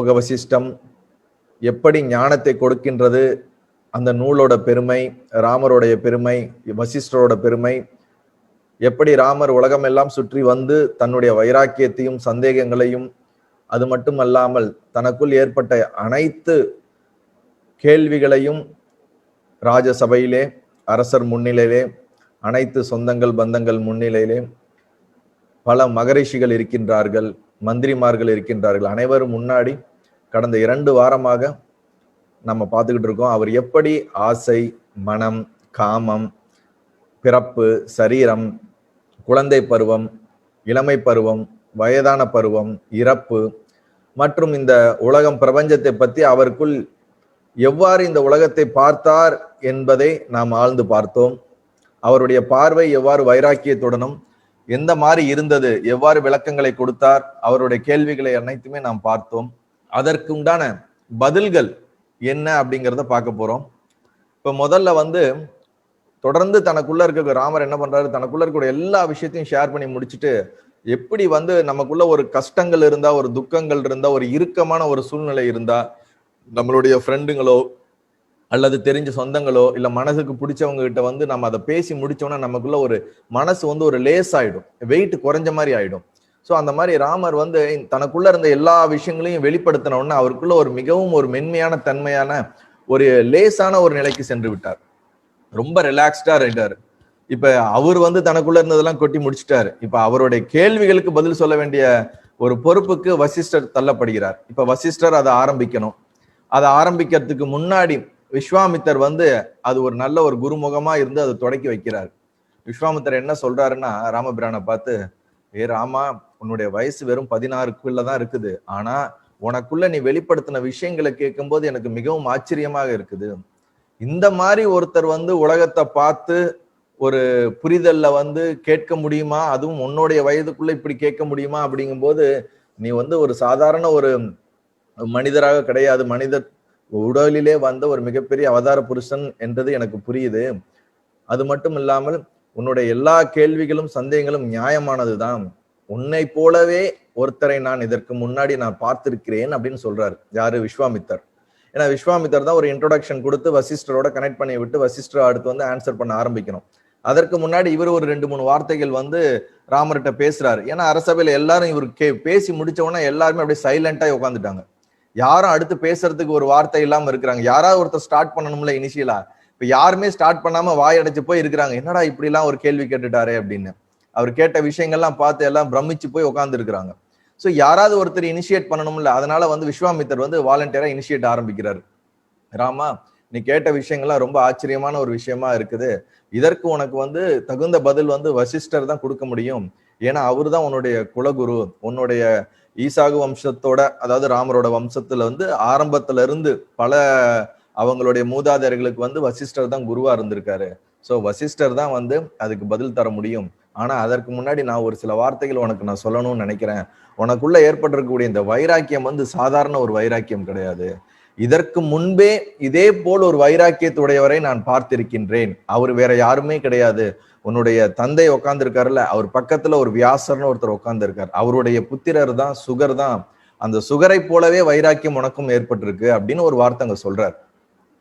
யோக வசிஷ்டம் எப்படி ஞானத்தை கொடுக்கின்றது, அந்த நூலோட பெருமை, ராமருடைய பெருமை, வசிஷ்டரோட பெருமை, எப்படி ராமர் உலகமெல்லாம் சுற்றி வந்து தன்னுடைய வைராக்கியத்தையும் சந்தேகங்களையும், அது மட்டுமல்லாமல் தனக்குள் ஏற்பட்ட அனைத்து கேள்விகளையும் ராஜசபையிலே, அரசர் முன்னிலையிலே, அனைத்து சொந்தங்கள் பந்தங்கள் முன்னிலையிலே, பல மகரிஷிகள் இருக்கின்றார்கள், மந்திரிமார்கள் இருக்கின்றார்கள், அனைவரும் முன்னாடி கடந்த 2 வாரமாக நம்ம பார்த்துக்கிட்டு இருக்கோம். அவர் எப்படி ஆசை, மனம், காமம், பிறப்பு, சரீரம், குழந்தை பருவம், இளமை பருவம், வயதான பருவம், இறப்பு மற்றும் இந்த உலகம் பிரபஞ்சத்தை பற்றி அவருக்குள் எவ்வாறு இந்த உலகத்தை பார்த்தார் என்பதை நாம் ஆழ்ந்து பார்த்தோம். அவருடைய பார்வை எவ்வாறு வைராக்கியத்துடனும் எந்த மாதிரி இருந்தது, எவ்வாறு விளக்கங்களை கொடுத்தார், அவருடைய கேள்விகளை அனைத்துமே நாம் பார்த்தோம். அதற்கு உண்டான பதில்கள் என்ன அப்படிங்கிறத பார்க்க போறோம். இப்ப முதல்ல தொடர்ந்து தனக்குள்ள இருக்க ராமர் என்ன பண்றாரு, தனக்குள்ள இருக்க எல்லா விஷயத்தையும் ஷேர் பண்ணி முடிச்சுட்டு, எப்படி நமக்குள்ள ஒரு கஷ்டங்கள் இருந்தா, ஒரு துக்கங்கள் இருந்தா, ஒரு இறுக்கமான ஒரு சூழ்நிலை இருந்தா, நம்மளுடைய ஃப்ரெண்டுங்களோ அல்லது தெரிஞ்ச சொந்தங்களோ இல்ல மனசுக்கு பிடிச்சவங்க கிட்ட நம்ம அதை பேசி முடிச்சோம்னா நமக்குள்ள ஒரு மனசு ஒரு லேஸ் ஆயிடும், வெயிட் குறைஞ்ச மாதிரி ஆயிடும். ஸோ அந்த மாதிரி ராமர் தனக்குள்ள இருந்த எல்லா விஷயங்களையும் வெளிப்படுத்தின உடனே அவருக்குள்ள ஒரு மிகவும் ஒரு மென்மையான தன்மையான ஒரு லேசான ஒரு நிலைக்கு சென்று விட்டார். ரொம்ப ரிலாக்ஸ்டா இருக்காரு. இப்ப அவர் தனக்குள்ள இருந்ததெல்லாம் கொட்டி முடிச்சிட்டாரு. இப்ப அவருடைய கேள்விகளுக்கு பதில் சொல்ல வேண்டிய ஒரு பொறுப்புக்கு வசிஷ்டர் தள்ளப்படுகிறார். இப்ப வசிஷ்டர் அதை ஆரம்பிக்கணும். அதை ஆரம்பிக்கிறதுக்கு முன்னாடி விஸ்வாமித்தர் அது ஒரு நல்ல ஒரு குருமுகமா இருந்து அதை தொடக்கி வைக்கிறார். விஸ்வாமித்தர் என்ன சொல்றாருன்னா, ராமபிரானை பார்த்து, ஏ ராமா, உன்னுடைய வயசு வெறும் 16க்குள்ளதான் இருக்குது. ஆனா உனக்குள்ள நீ வெளிப்படுத்தின விஷயங்களை கேட்கும்போது எனக்கு மிகவும் ஆச்சரியமாக இருக்குது. இந்த மாதிரி ஒருத்தர் உலகத்தை பார்த்து ஒரு புரிதல்ல கேட்க முடியுமா, அதுவும் உன்னுடைய வயதுக்குள்ள இப்படி கேட்க முடியுமா அப்படிங்கும்போது நீ ஒரு சாதாரண ஒரு மனிதராக கிடையாது, மனித உடலிலே ஒரு மிகப்பெரிய அவதார புருஷன் என்றது எனக்கு புரியுது. அது மட்டும் இல்லாமல் உன்னுடைய எல்லா கேள்விகளும் சந்தேகங்களும் நியாயமானதுதான். உன்னை போலவே ஒருத்தரை நான் இதற்கு முன்னாடி நான் பார்த்திருக்கிறேன் அப்படின்னு சொல்றாரு. யாரு? விஸ்வாமித்தர். ஏன்னா விஸ்வாமித்தர் தான் ஒரு இன்ட்ரோடக்ஷன் கொடுத்து வசிஷ்டரோட கனெக்ட் பண்ணி விட்டு வசிஷ்டர் அடுத்து ஆன்சர் பண்ண ஆரம்பிக்கணும். அதற்கு முன்னாடி இவர் ஒரு 2-3 வார்த்தைகள் ராமர்கிட்ட பேசுறாரு. ஏன்னா அரசபையில எல்லாரும் இவர் பேசி முடிச்ச உடனே எல்லாருமே அப்படியே சைலண்டா உட்காந்துட்டாங்க. யாரும் அடுத்து பேசுறதுக்கு ஒரு வார்த்தை இல்லாம இருக்கிறாங்க. யாராவது ஒருத்தர் ஸ்டார்ட் பண்ணணும்ல இனிஷியலா. இப்ப யாருமே ஸ்டார்ட் பண்ணாம வாய் அடைச்சு போய் இருக்கிறாங்க. என்னடா இப்படி எல்லாம் ஒரு கேள்வி கேட்டுட்டாரே அப்படின்னு. அவர் கேட்ட விஷயங்கள்லாம் பார்த்து எல்லாம் பிரமிச்சு போய் உட்கார்ந்து இருக்கிறாங்க. ஸோ யாராவது ஒருத்தர் இனிஷியேட் பண்ணணும்ல. அதனால விஸ்வாமித்தர் வாலண்டியரா இனிஷியேட் ஆரம்பிக்கிறாரு. ராமா, நீ கேட்ட விஷயங்கள்லாம் ரொம்ப ஆச்சரியமான ஒரு விஷயமா இருக்குது. இதற்கு உனக்கு தகுந்த பதில் வசிஷ்டர் தான் கொடுக்க முடியும். ஏன்னா அவரு தான் உன்னுடைய குலகுரு. உன்னுடைய ஈசாகு வம்சத்தோட, அதாவது ராமரோட வம்சத்துல ஆரம்பத்துல இருந்து பல அவங்களுடைய மூதாதையர்களுக்கு வசிஷ்டர் தான் குருவா இருந்திருக்காரு. ஸோ வசிஷ்டர் தான் அதுக்கு பதில் தர முடியும். ஆனா அதற்கு முன்னாடி நான் ஒரு சில வார்த்தைகள் உனக்கு நான் சொல்லணும்னு நினைக்கிறேன். உனக்குள்ள ஏற்பட்டிருக்கக்கூடிய இந்த வைராக்கியம் சாதாரண ஒரு வைராக்கியம் கிடையாது. இதற்கு முன்பே இதே போல் ஒரு வைராக்கியத்துடையவரை நான் பார்த்திருக்கின்றேன். அவர் வேற யாருமே கிடையாது. உன்னுடைய தந்தை உட்கார்ந்து இருக்காருல்ல, அவர் பக்கத்துல ஒரு வியாசர்னு ஒருத்தர் உட்கார்ந்து இருக்காரு. அவருடைய புத்திரர் தான் சுகர் தான். அந்த சுகரை போலவே வைராக்கியம் உனக்கும் ஏற்பட்டிருக்கு அப்படின்னு ஒரு வார்த்தை அங்க சொல்றாரு.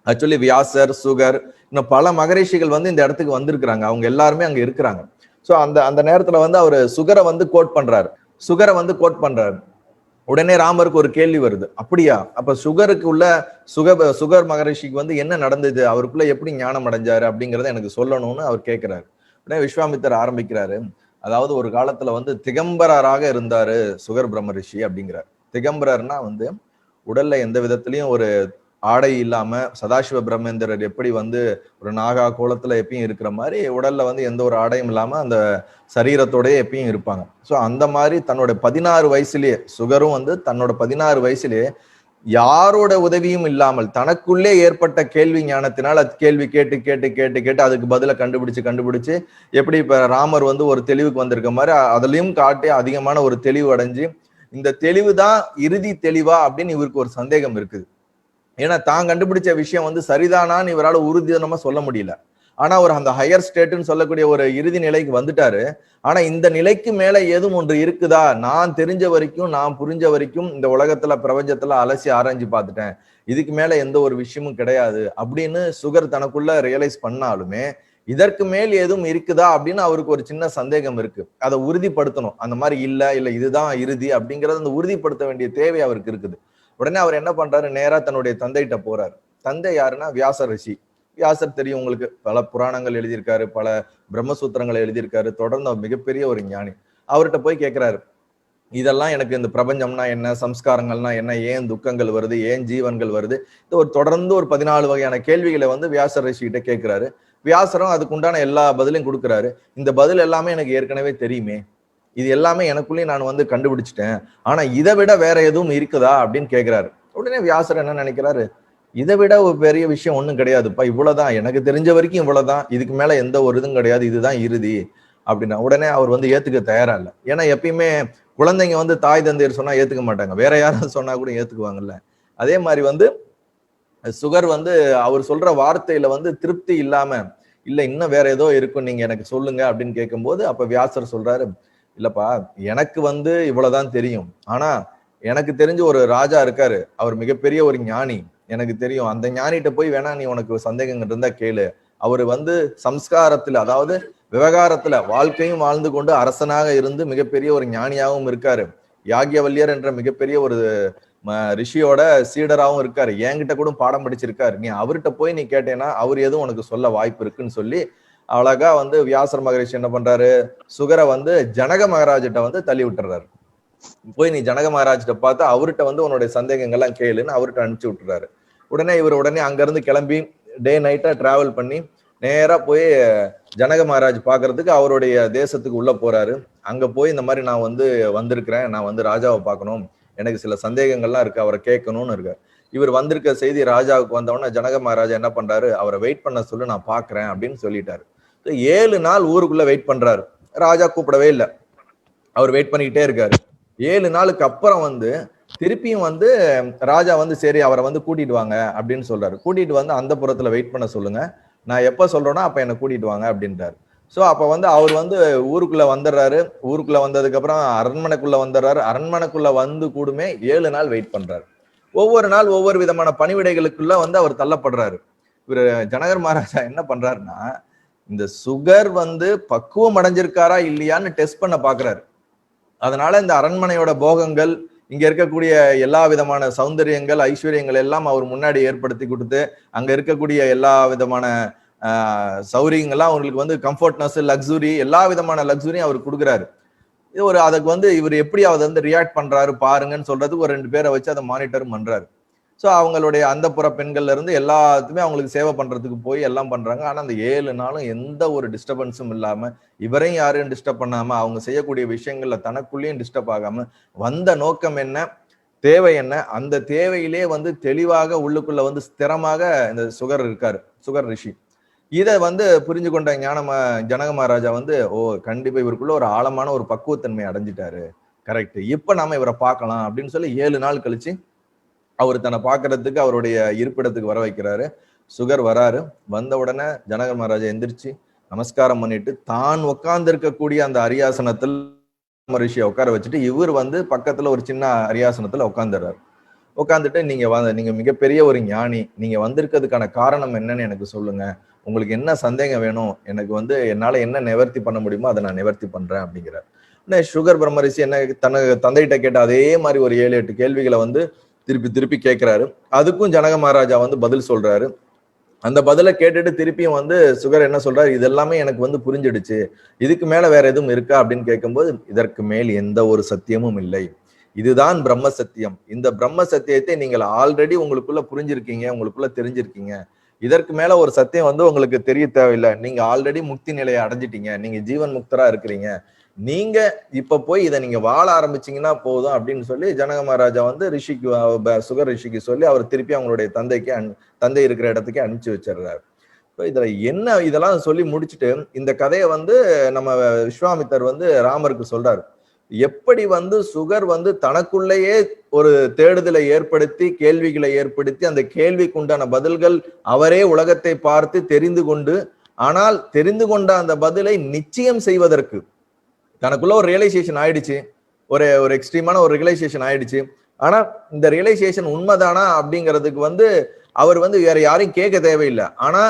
ஆக்சுவலி வியாசர், சுகர், இன்னும் பல மகரிஷிகள் இந்த இடத்துக்கு வந்திருக்கிறாங்க. அவங்க எல்லாருமே அங்க இருக்கிறாங்க. சோ அந்த நேரத்துல அவரு சுகரை கோட் பண்றாரு. சுகரை கோட் பண்றாரு. உடனே ராமருக்கு ஒரு கேள்வி வருது. அப்படியா? அப்ப சுகருக்கு உள்ள சுகர் மகரிஷிக்கு என்ன நடந்தது, அவருக்குள்ள எப்படி ஞானம் அடைஞ்சாரு அப்படிங்கறத எனக்கு சொல்லணும்னு அவர் கேட்கிறாரு. உடனே விஸ்வாமித்தர் ஆரம்பிக்கிறாரு. அதாவது ஒரு காலத்துல திகம்பரராக இருந்தாரு சுகர் பிரம்ம ரிஷி அப்படிங்கிறார். திகம்பரர்னா உடல்ல எந்த விதத்திலையும் ஒரு ஆடை இல்லாம, சதாசிவ பிரம்மேந்திரர் எப்படி ஒரு நாகா கோலத்துல எப்பயும் இருக்கிற மாதிரி உடல்ல எந்த ஒரு ஆடையும் இல்லாம அந்த சரீரத்தோடய எப்பயும் இருப்பாங்க. ஸோ அந்த மாதிரி தன்னோட 16 வயசுலயே சுகரும் தன்னோட 16 வயசுலயே யாரோட உதவியும் இல்லாமல் தனக்குள்ளே ஏற்பட்ட கேள்வி ஞானத்தினால் அது கேள்வி கேட்டு கேட்டு கேட்டு கேட்டு அதுக்கு பதில கண்டுபிடிச்சு எப்படி இப்ப ராமர் ஒரு தெளிவுக்கு வந்திருக்க மாதிரி அதுலயும் காட்டி அதிகமான ஒரு தெளிவு அடைஞ்சு, இந்த தெளிவு தான் இறுதி தெளிவா அப்படின்னு இவருக்கு ஒரு சந்தேகம் இருக்குது. ஏன்னா தான் கண்டுபிடிச்ச விஷயம் சரிதானான்னு இவரால் உறுதிதனமா சொல்ல முடியல. ஆனா ஒரு அந்த ஹையர் ஸ்டேட்னு சொல்லக்கூடிய ஒரு இறுதி நிலைக்கு வந்துட்டாரு. ஆனா இந்த நிலைக்கு மேல ஏதும் ஒன்று இருக்குதா? நான் தெரிஞ்ச வரைக்கும், நான் புரிஞ்ச வரைக்கும் இந்த உலகத்துல பிரபஞ்சத்துல அலசி ஆராய்ஞ்சு பார்த்துட்டேன். இதுக்கு மேல எந்த ஒரு விஷயமும் கிடையாது அப்படின்னு சுகர் தனக்குள்ள ரியலைஸ் பண்ணாலுமே, இதற்கு மேல் எதுவும் இருக்குதா அப்படின்னு அவருக்கு ஒரு சின்ன சந்தேகம் இருக்கு. அதை உறுதிப்படுத்தணும். அந்த மாதிரி இல்ல இதுதான் இறுதி அப்படிங்கறத அந்த உறுதிப்படுத்த வேண்டிய தேவை அவருக்கு இருக்குது. உடனே அவர் என்ன பண்றாரு, நேரா தன்னுடைய தந்தைகிட்ட போறாரு. தந்தை யாருன்னா வியாச ரிஷி. வியாசர் தெரியும் உங்களுக்கு, பல புராணங்கள் எழுதியிருக்காரு, பல பிரம்மசூத்திரங்களை எழுதியிருக்காரு, தொடர்ந்து அவர் மிகப்பெரிய ஒரு ஞானி. அவர்கிட்ட போய் கேட்கிறாரு, இதெல்லாம் எனக்கு இந்த பிரபஞ்சம்னா என்ன, சம்ஸ்காரங்கள்னா என்ன, ஏன் துக்கங்கள் வருது, ஏன் ஜீவன்கள் வருது, இது ஒரு தொடர்ந்து ஒரு 14 வகையான கேள்விகளை வந்து வியாசர் ரிஷி கிட்ட கேட்கிறாரு. வியாசரும் அதுக்கு உண்டான எல்லா பதிலையும் கொடுக்குறாரு. இந்த பதில் எல்லாமே எனக்கு ஏற்கனவே தெரியுமே, இது எல்லாமே எனக்குள்ளேயும் நான் வந்து கண்டுபிடிச்சிட்டேன், ஆனா இதை விட வேற எதுவும் இருக்குதா அப்படின்னு கேட்கிறாரு. உடனே வியாசர் என்ன நினைக்கிறாரு, இதை விட ஒரு பெரிய விஷயம் ஒண்ணும் கிடையாதுப்பா, இவ்வளவுதான் எனக்கு தெரிஞ்ச வரைக்கும், இவ்வளவுதான், இதுக்கு மேல எந்த ஒரு இதுவும் கிடையாது, இதுதான் இறுதி அப்படின்னா. உடனே அவர் வந்து ஏத்துக்க தயாரா இல்லை. ஏன்னா எப்பயுமே குழந்தைங்க வந்து தாய் தந்தையர் சொன்னா ஏத்துக்க மாட்டாங்க, வேற யாராவது சொன்னா கூட ஏத்துக்குவாங்கல்ல. அதே மாதிரி வந்து சுகர் வந்து அவர் சொல்ற வார்த்தையில வந்து திருப்தி இல்லாம, இல்ல இன்னும் வேற ஏதோ இருக்கும், நீங்க எனக்கு சொல்லுங்க அப்படின்னு கேட்கும்போது, அப்ப வியாசர் சொல்றாரு, இல்லப்பா எனக்கு வந்து இவ்வளவுதான் தெரியும், ஆனா எனக்கு தெரிஞ்ச ஒரு ராஜா இருக்காரு, அவர் மிகப்பெரிய ஒரு ஞானி, எனக்கு தெரியும், அந்த ஞானிகிட்ட போய் வேணா நீ உனக்கு சந்தேகங்கள் இருந்தா கேளு. அவர் வந்து சம்ஸ்காரத்துல, அதாவது விவகாரத்துல வாழ்க்கையும் வாழ்ந்து கொண்டு அரசனாக இருந்து மிகப்பெரிய ஒரு ஞானியாகவும் இருக்காரு. யாக்ஞவல்யர் என்ற மிகப்பெரிய ஒரு ரிஷியோட சீடராகவும் இருக்காரு. என்கிட்ட கூட பாடம் படிச்சிருக்காரு. நீ அவர்கிட்ட போய் நீ கேட்டேன்னா அவர் எதுவும் உனக்கு சொல்ல வாய்ப்பு இருக்குன்னு சொல்லி அழகா வந்து வியாசர் மகரிஷி என்ன பண்றாரு, சுகரை வந்து ஜனக மகாராஜிட்ட வந்து தள்ளி விட்டுறாரு. போய் நீ ஜனக மகாராஜிட்ட பார்த்து அவர்கிட்ட வந்து உன்னுடைய சந்தேகங்கள்லாம் கேளுன்னு அவர்கிட்ட அனுப்பிச்சு விட்டுறாரு. உடனே இவர் உடனே அங்கிருந்து கிளம்பி டே நைட்டா டிராவல் பண்ணி நேரா போய் ஜனக மகாராஜ் பாக்குறதுக்கு அவருடைய தேசத்துக்கு உள்ள போறாரு. அங்க போய் இந்த மாதிரி நான் வந்து வந்திருக்கிறேன், நான் வந்து ராஜாவை பார்க்கணும், எனக்கு சில சந்தேகங்கள்லாம் இருக்கு, அவரை கேட்கணும்னு இருக்காரு. இவர் வந்திருக்க செய்தி ராஜாவுக்கு வந்தவொடனே ஜனக மகாராஜா என்ன பண்றாரு, அவரை வெயிட் பண்ண சொல்லு, நான் பாக்குறேன் அப்படின்னு சொல்லிட்டாரு. 7 நாள் ஊருக்குள்ள வெயிட் பண்றாரு. ராஜா கூப்பிடவே இல்லை. அவர் வெயிட் பண்ணிக்கிட்டே இருக்காரு. 7 நாளுக்கு அப்புறம் வந்து திருப்பியும் வந்து ராஜா வந்து சரி அவரை வந்து கூட்டிட்டு வாங்க அப்படின்னு சொல்றாரு. கூட்டிட்டு வந்து அந்த புறத்துல வெயிட் பண்ண சொல்லுங்க, நான் எப்ப சொல்றேனோ அப்ப என்ன கூட்டிட்டு வாங்க அப்படின்றாரு. சோ அப்ப வந்து அவர் வந்து ஊருக்குள்ள வந்துடுறாரு. ஊருக்குள்ள வந்ததுக்கு அப்புறம் அரண்மனைக்குள்ள வந்துடுறாரு. அரண்மனைக்குள்ள வந்து கூடுமே 7 நாள் வெயிட் பண்றாரு. ஒவ்வொரு நாள் ஒவ்வொரு விதமான பணிவிடைகளுக்குள்ள வந்து அவர் தள்ளப்படுறாரு. இவரு ஜனகர் மகாராஜா என்ன பண்றாருன்னா, இந்த சுகர் வந்து பக்குவம் அடைஞ்சிருக்காரா இல்லையான்னு டெஸ்ட் பண்ண பாக்குறாரு. அதனால இந்த அரண்மனையோட போகங்கள், இங்க இருக்கக்கூடிய எல்லா விதமான சௌந்தரியங்கள், ஐஸ்வர்யங்கள் எல்லாம் அவர் முன்னாடி ஏற்படுத்தி கொடுத்து, அங்க இருக்கக்கூடிய எல்லா விதமான சௌரியங்கள்லாம் அவங்களுக்கு வந்து கம்ஃபர்ட்னஸ், லக்ஸுரி, எல்லா விதமான லக்ஸுரியும் அவர் கொடுக்குறாரு. இது ஒரு அதுக்கு வந்து இவர் எப்படி அதை வந்து ரியாக்ட் பண்றாரு பாருங்கன்னு சொல்றதுக்கு ஒரு 2 பேரை வச்சு அதை மானிட்டரும் பண்றாரு. ஸோ அவங்களுடைய அந்த புற பெண்கள்ல இருந்து எல்லாத்துக்குமே அவங்களுக்கு சேவை பண்றதுக்கு போய் எல்லாம் பண்றாங்க. ஆனா அந்த 7 நாளும் எந்த ஒரு டிஸ்டர்பன்ஸும் இல்லாம, இவரையும் யாரையும் டிஸ்டர்ப் பண்ணாம, அவங்க செய்யக்கூடிய விஷயங்கள்ல தனக்குள்ளேயும் டிஸ்டர்ப் ஆகாம, வந்த நோக்கம் என்ன, தேவை என்ன, அந்த தேவையிலே வந்து தெளிவாக உள்ளுக்குள்ள வந்து ஸ்திரமாக இந்த சுகர் இருக்காரு, சுகர் ரிஷி. இதை வந்து புரிஞ்சு கொண்ட ஜனக மகாராஜா வந்து, ஓ கண்டிப்பா இவருக்குள்ள ஒரு ஆழமான ஒரு பக்குவத்தன்மை அடைஞ்சிட்டாரு, கரெக்ட், இப்ப நாம இவரை பார்க்கலாம் அப்படின்னு சொல்லி 7 நாள் கழிச்சு அவர் தன்னை பார்க்கறதுக்கு அவருடைய இருப்பிடத்துக்கு வர வைக்கிறாரு. சுகர் வராரு. வந்த உடனே ஜனக மகாராஜா எந்திரிச்சு நமஸ்காரம் பண்ணிட்டு தான் உட்கார்ந்து இருக்கக்கூடிய அந்த அரியாசனத்தில் ரிஷியை உட்கார வச்சுட்டு இவர் வந்து பக்கத்துல ஒரு சின்ன அரியாசனத்துல உட்காந்துடுறாரு. உட்காந்துட்டு நீங்க மிகப்பெரிய ஒரு ஞானி, நீங்க வந்திருக்கிறதுக்கான காரணம் என்னன்னு எனக்கு சொல்லுங்க, உங்களுக்கு என்ன சந்தேகம் வேணும், எனக்கு வந்து என்னால என்ன நிவர்த்தி பண்ண முடியுமோ அதை நான் நிவர்த்தி பண்றேன் அப்படிங்கிறார். சுகர் பிரம்மரிஷி என்ன தந்தைகிட்ட கேட்ட அதே மாதிரி ஒரு 7-8 கேள்விகளை வந்து திருப்பி திருப்பி கேட்கிறாரு. அதுக்கும் ஜனக மகாராஜா வந்து பதில் சொல்றாரு. அந்த பதிலை கேட்டுட்டு திருப்பியும் வந்து சுகர் என்ன சொல்றாரு, இது எல்லாமே எனக்கு வந்து புரிஞ்சிடுச்சு, இதுக்கு மேல வேற எதுவும் இருக்கா அப்படின்னு கேட்கும்போது, இதற்கு மேல் எந்த ஒரு சத்தியமும் இல்லை, இதுதான் பிரம்ம சத்தியம், இந்த பிரம்ம சத்தியத்தை நீங்கள் ஆல்ரெடி உங்களுக்குள்ள புரிஞ்சிருக்கீங்க, உங்களுக்குள்ள தெரிஞ்சிருக்கீங்க, இதற்கு மேல ஒரு சத்தியம் வந்து உங்களுக்கு தெரிய தேவையில்லை, நீங்க ஆல்ரெடி முக்தி நிலையை அடைஞ்சிட்டீங்க, நீங்க ஜீவன் முக்தரா இருக்கிறீங்க, நீங்க இப்ப போய் இதை நீங்க வாழ ஆரம்பிச்சீங்கன்னா போதும் அப்படின்னு சொல்லி ஜனக மகாராஜா வந்து ரிஷிக்கு, சுகர் ரிஷிக்கு சொல்லி அவர் திருப்பி அவங்களுடைய தந்தை இருக்கிற இடத்துக்கு அனுப்பிச்சு வச்சிடுறாரு. இதுல என்ன, இதெல்லாம் சொல்லி முடிச்சுட்டு இந்த கதையை வந்து நம்ம விஸ்வாமித்தர் வந்து ராமருக்கு சொல்றாரு. எப்படி வந்து சுகர் வந்து தனக்குள்ளேயே ஒரு தேடுதலை ஏற்படுத்தி, கேள்விகளை ஏற்படுத்தி, அந்த கேள்விக்கு உண்டான பதில்கள் அவரே உலகத்தை பார்த்து தெரிந்து கொண்டு ஆனால் தெரிந்து கொண்ட அந்த பதிலை நிச்சயம் செய்வதற்கு தனக்குள்ள ஒரு ரியலைசேஷன் ஆயிடுச்சு, ஒரு ஒரு எக்ஸ்ட்ரீமான ஒரு ரியலைசேஷன் ஆயிடுச்சு. ஆனா இந்த ரியலைசேஷன் உண்மைதானா அப்படிங்கிறதுக்கு அவர் வேற யாரையும் கேட்க தேவையில்லை. ஆனா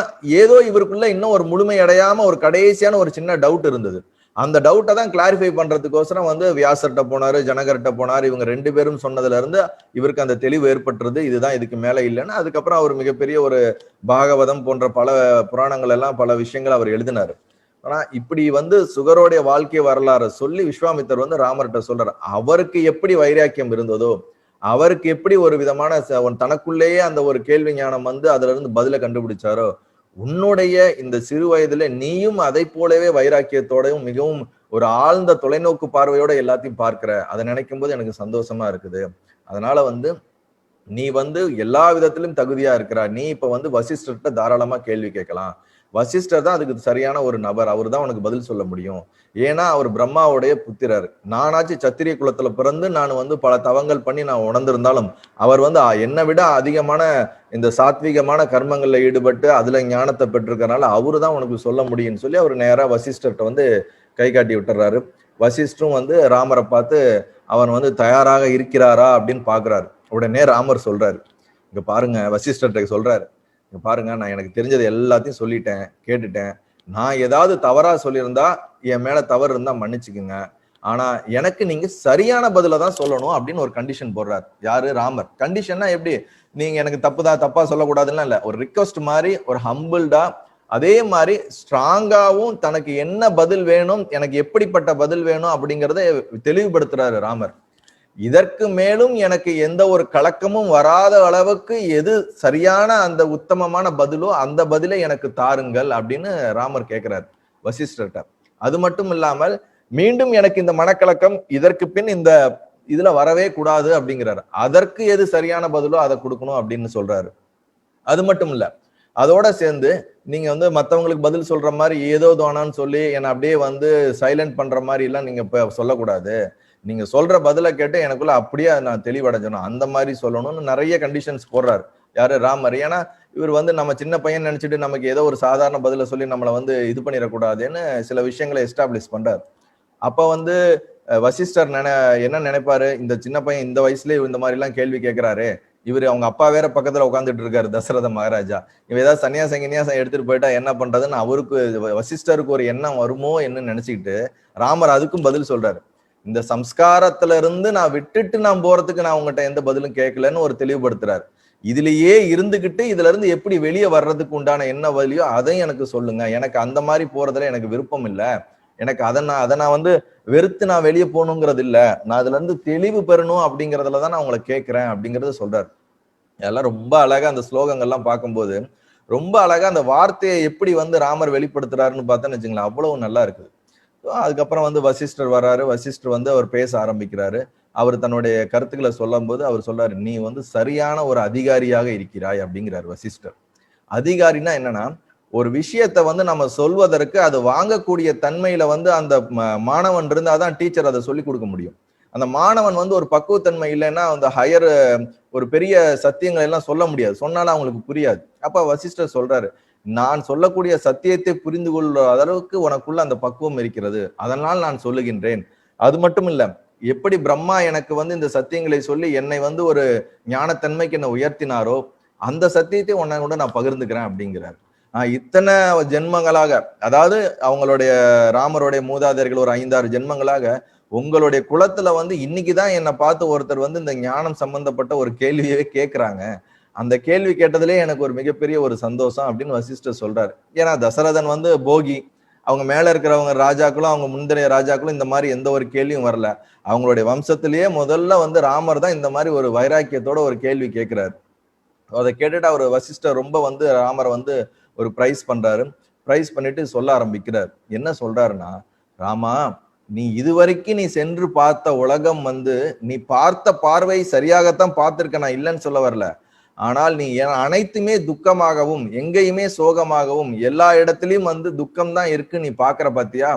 ஏதோ இவருக்குள்ள இன்னும் ஒரு முழுமை அடையாம ஒரு கடைசியான ஒரு சின்ன டவுட் இருந்தது. அந்த டவுட்டை தான் கிளாரிஃபை பண்றதுக்கோசரம் வியாசர்கிட்ட போனாரு, ஜனகர்கிட்ட போனாரு. இவங்க 2 பேரும் சொன்னதுல இருந்து இவருக்கு அந்த தெளிவு ஏற்பட்டுறது. இதுதான், இதுக்கு மேல இல்லைன்னு. அதுக்கப்புறம் அவர் மிகப்பெரிய ஒரு பாகவதம் போன்ற பல புராணங்கள் எல்லாம் பல விஷயங்கள் அவர் எழுதினாரு. ஆனா இப்படி சுகரோடைய வாழ்க்கை வரலாறு சொல்லி விஸ்வாமித்தர் ராமர்கிட்ட சொல்றாரு. அவருக்கு எப்படி வைராக்கியம் இருந்ததோ, அவருக்கு எப்படி ஒரு விதமான தனக்குள்ளேயே அந்த ஒரு கேள்வி ஞானம் அதுல இருந்து பதில கண்டுபிடிச்சாரோ, உன்னுடைய இந்த சிறு வயதுல நீயும் அதை போலவே வைராக்கியத்தோடையும் மிகவும் ஒரு ஆழ்ந்த தொலைநோக்கு பார்வையோட எல்லாத்தையும் பார்க்கிற. அதை நினைக்கும் போது எனக்கு சந்தோஷமா இருக்குது. அதனால நீ எல்லா விதத்திலும் தகுதியா இருக்கிற. நீ இப்ப வசிஷ்டர்கிட்ட தாராளமா கேள்வி கேட்கலாம். வசிஷ்டர் தான் அதுக்கு சரியான ஒரு நபர். அவர் தான் உனக்கு பதில் சொல்ல முடியும். ஏன்னா அவர் பிரம்மாவுடைய புத்திரர். நானாச்சு சத்திரிய குலத்துல பிறந்து நான் பல தவங்கள் பண்ணி நான் உணர்ந்திருந்தாலும் அவர் என்னை விட அதிகமான இந்த சாத்வீகமான கர்மங்கள்ல ஈடுபட்டு அதுல ஞானத்தை பெற்றிருக்கனால அவரு தான் உனக்கு சொல்ல முடியும்னு சொல்லி அவர் நேரா வசிஷ்டர்கிட்ட கை காட்டி விட்டுறாரு. வசிஷ்டரும் ராமரை பார்த்து அவன் தயாராக இருக்கிறாரா அப்படின்னு பாக்குறாரு. உடனே ராமர் சொல்றாரு, இங்க பாருங்க, வசிஷ்டர்கிட்ட சொல்றாரு, இங்க பாருங்க, நான் எனக்கு தெரிஞ்சது எல்லாத்தையும் சொல்லிட்டேன், கேட்டுட்டேன். நான் ஏதாவது தவறா சொல்லியிருந்தா என் மேல தவறு இருந்தா மன்னிச்சுக்குங்க. ஆனா எனக்கு நீங்க சரியான பதில தான் சொல்லணும் அப்படின்னு ஒரு கண்டிஷன் போடுறாரு. யாரு? ராமர். கண்டிஷன்னா எப்படி? நீங்க எனக்கு தப்பா சொல்லக்கூடாதுன்னு இல்ல, ஒரு ரிக்வஸ்ட் மாதிரி, ஒரு ஹம்பிள்டா, அதே மாதிரி ஸ்ட்ராங்காவும் தனக்கு என்ன பதில் வேணும், எனக்கு எப்படிப்பட்ட பதில் வேணும் அப்படிங்கிறத தெளிவுபடுத்துறாரு ராமர். இதற்கு மேலும் எனக்கு எந்த ஒரு கலக்கமும் வராத அளவுக்கு எது சரியான அந்த உத்தமமான பதிலோ அந்த பதிலை எனக்கு தாருங்கள் அப்படின்னு ராமர் கேட்கிறார் வசிஷ்டர்கிட்ட. அது மட்டும் இல்லாமல் மீண்டும் எனக்கு இந்த மனக்கலக்கம் இதற்கு பின் இந்த இதுல வரவே கூடாது அப்படிங்கிறாரு. அதற்கு எது சரியான பதிலோ அதை கொடுக்கணும் அப்படின்னு சொல்றாரு. அது மட்டும் இல்ல, அதோட சேர்ந்து நீங்க மத்தவங்களுக்கு பதில் சொல்ற மாதிரி ஏதோ தோணான்னு சொல்லி என்னை அப்படியே சைலண்ட் பண்ற மாதிரி எல்லாம் நீங்க இப்ப சொல்லக்கூடாது. நீங்க சொல்ற பதில கேட்டு எனக்குள்ள அப்படியே நான் தெளிவடைஞ்சணும், அந்த மாதிரி சொல்லணும்னு நிறைய கண்டிஷன்ஸ் போடுறாரு. யாரு? ராமர். ஏன்னா இவர் நம்ம சின்ன பையன் நினைச்சிட்டு நமக்கு ஏதோ ஒரு சாதாரண பதில சொல்லி நம்மளை இது பண்ணிடக்கூடாதுன்னு சில விஷயங்களை எஸ்டாப்ளிஷ் பண்றாரு. அப்ப வசிஷ்டர் என்ன நினைப்பாரு, இந்த சின்ன பையன் இந்த வயசுலயே இந்த மாதிரி எல்லாம் கேள்வி கேட்கிறாரு, இவரு அவங்க அப்பா வேற பக்கத்துல உட்காந்துட்டு இருக்காரு, தசரத மகாராஜா, இவ ஏதாவது சன்னியாசம் எடுத்துட்டு போயிட்டா என்ன பண்றதுன்னு அவருக்கு வசிஷ்டருக்கு ஒரு எண்ணம் வருமோ என்ன நினைச்சுக்கிட்டு ராமர் அதுக்கும் பதில் சொல்றாரு. இந்த சம்ஸ்காரத்துல இருந்து நான் விட்டுட்டு நான் போறதுக்கு நான் உங்ககிட்ட எந்த பதிலும் கேட்கலன்னு ஒரு தெளிவுபடுத்துறாரு. இதுலயே இருந்துகிட்டு இதுல இருந்து எப்படி வெளியே வர்றதுக்கு உண்டான என்ன வழியோ அதையும் எனக்கு சொல்லுங்க. எனக்கு அந்த மாதிரி போறதுல எனக்கு விருப்பம் இல்ல. எனக்கு அதை நான் வெறுத்து நான் வெளியே போகணுங்கிறது இல்ல, நான் அதுல இருந்து தெளிவு பெறணும் அப்படிங்கறதுலதான் நான் உங்களை கேட்கிறேன் அப்படிங்கறத சொல்றாரு. அதெல்லாம் ரொம்ப அழகா அந்த ஸ்லோகங்கள்லாம் பார்க்கும்போது ரொம்ப அழகா அந்த வார்த்தையை எப்படி ராமர் வெளிப்படுத்துறாருன்னு பார்த்தேன்னு வச்சுங்களேன், அவ்வளவு நல்லா இருக்குது. அதுக்கப்புறம் வசிஷ்டர் வர்றாரு. வசிஷ்டர் அவர் பேச ஆரம்பிக்கிறாரு. அவர் தன்னுடைய கருத்துக்களை சொல்லும் போது அவர் சொல்றாரு, நீ சரியான ஒரு அதிகாரியாக இருக்கிறாய் அப்படிங்கிறார் வசிஷ்டர். அதிகாரினா என்னன்னா, ஒரு விஷயத்த நம்ம சொல்வதற்கு அது வாங்கக்கூடிய தன்மையில அந்த மாணவன் இருந்தாதான் டீச்சர் அதை சொல்லி கொடுக்க முடியும். அந்த மாணவன் ஒரு பக்குவத்தன்மை இல்லைன்னா அந்த ஹையர் ஒரு பெரிய சத்தியங்களை எல்லாம் சொல்ல முடியாது, சொன்னாலும் அவங்களுக்கு புரியாது. அப்ப வசிஷ்டர் சொல்றாரு, நான் சொல்லக்கூடிய சத்தியத்தை புரிந்து கொள்ற அளவுக்கு உனக்குள்ள அந்த பக்குவம் இருக்கிறது, அதனால் நான் சொல்லுகின்றேன். அது மட்டும் இல்ல, எப்படி பிரம்மா எனக்கு இந்த சத்தியங்களை சொல்லி என்னை ஒரு ஞானத்தன்மைக்கு என்னை உயர்த்தினாரோ அந்த சத்தியத்தை உன்னை கூட நான் பகிர்ந்துக்கிறேன் அப்படிங்கிறார். இத்தனை ஜென்மங்களாக, அதாவது அவங்களுடைய ராமருடைய மூதாதையர்கள் ஒரு 5-6 ஜென்மங்களாக உங்களுடைய குலத்துல இன்னைக்குதான் என்னை பார்த்து ஒருத்தர் இந்த ஞானம் சம்பந்தப்பட்ட ஒரு கேள்வியவே கேட்கிறாங்க, அந்த கேள்வி கேட்டதுலே எனக்கு ஒரு மிகப்பெரிய ஒரு சந்தோஷம் அப்படின்னு வசிஷ்டர் சொல்றாரு. ஏன்னா தசரதன் போகி, அவங்க மேல இருக்கிறவங்க ராஜாக்களும் அவங்க முந்தைய ராஜாக்களும் இந்த மாதிரி எந்த ஒரு கேள்வியும் வரல. அவங்களுடைய வம்சத்திலேயே முதல்ல ராமர் தான் இந்த மாதிரி ஒரு வைராக்கியத்தோட ஒரு கேள்வி கேட்கிறாரு. அதை கேட்டுட்டு அவர் வசிஷ்டர் ரொம்ப ராமரை ஒரு பிரைஸ் பண்றாரு. பிரைஸ் பண்ணிட்டு சொல்ல ஆரம்பிக்கிறார். என்ன சொல்றாருன்னா, ராமா, நீ இதுவரைக்கும் நீ சென்று பார்த்த உலகம் நீ பார்த்த பார்வை சரியாகத்தான் பார்த்திருக்க, நான் இல்லைன்னு சொல்ல வரல. ஆனால் நீ அனைத்துமே துக்கமாகவும் எங்கேயுமே சோகமாகவும் எல்லா இடத்துலயும் துக்கம் தான் இருக்கு நீ பாக்குற பாத்தியா,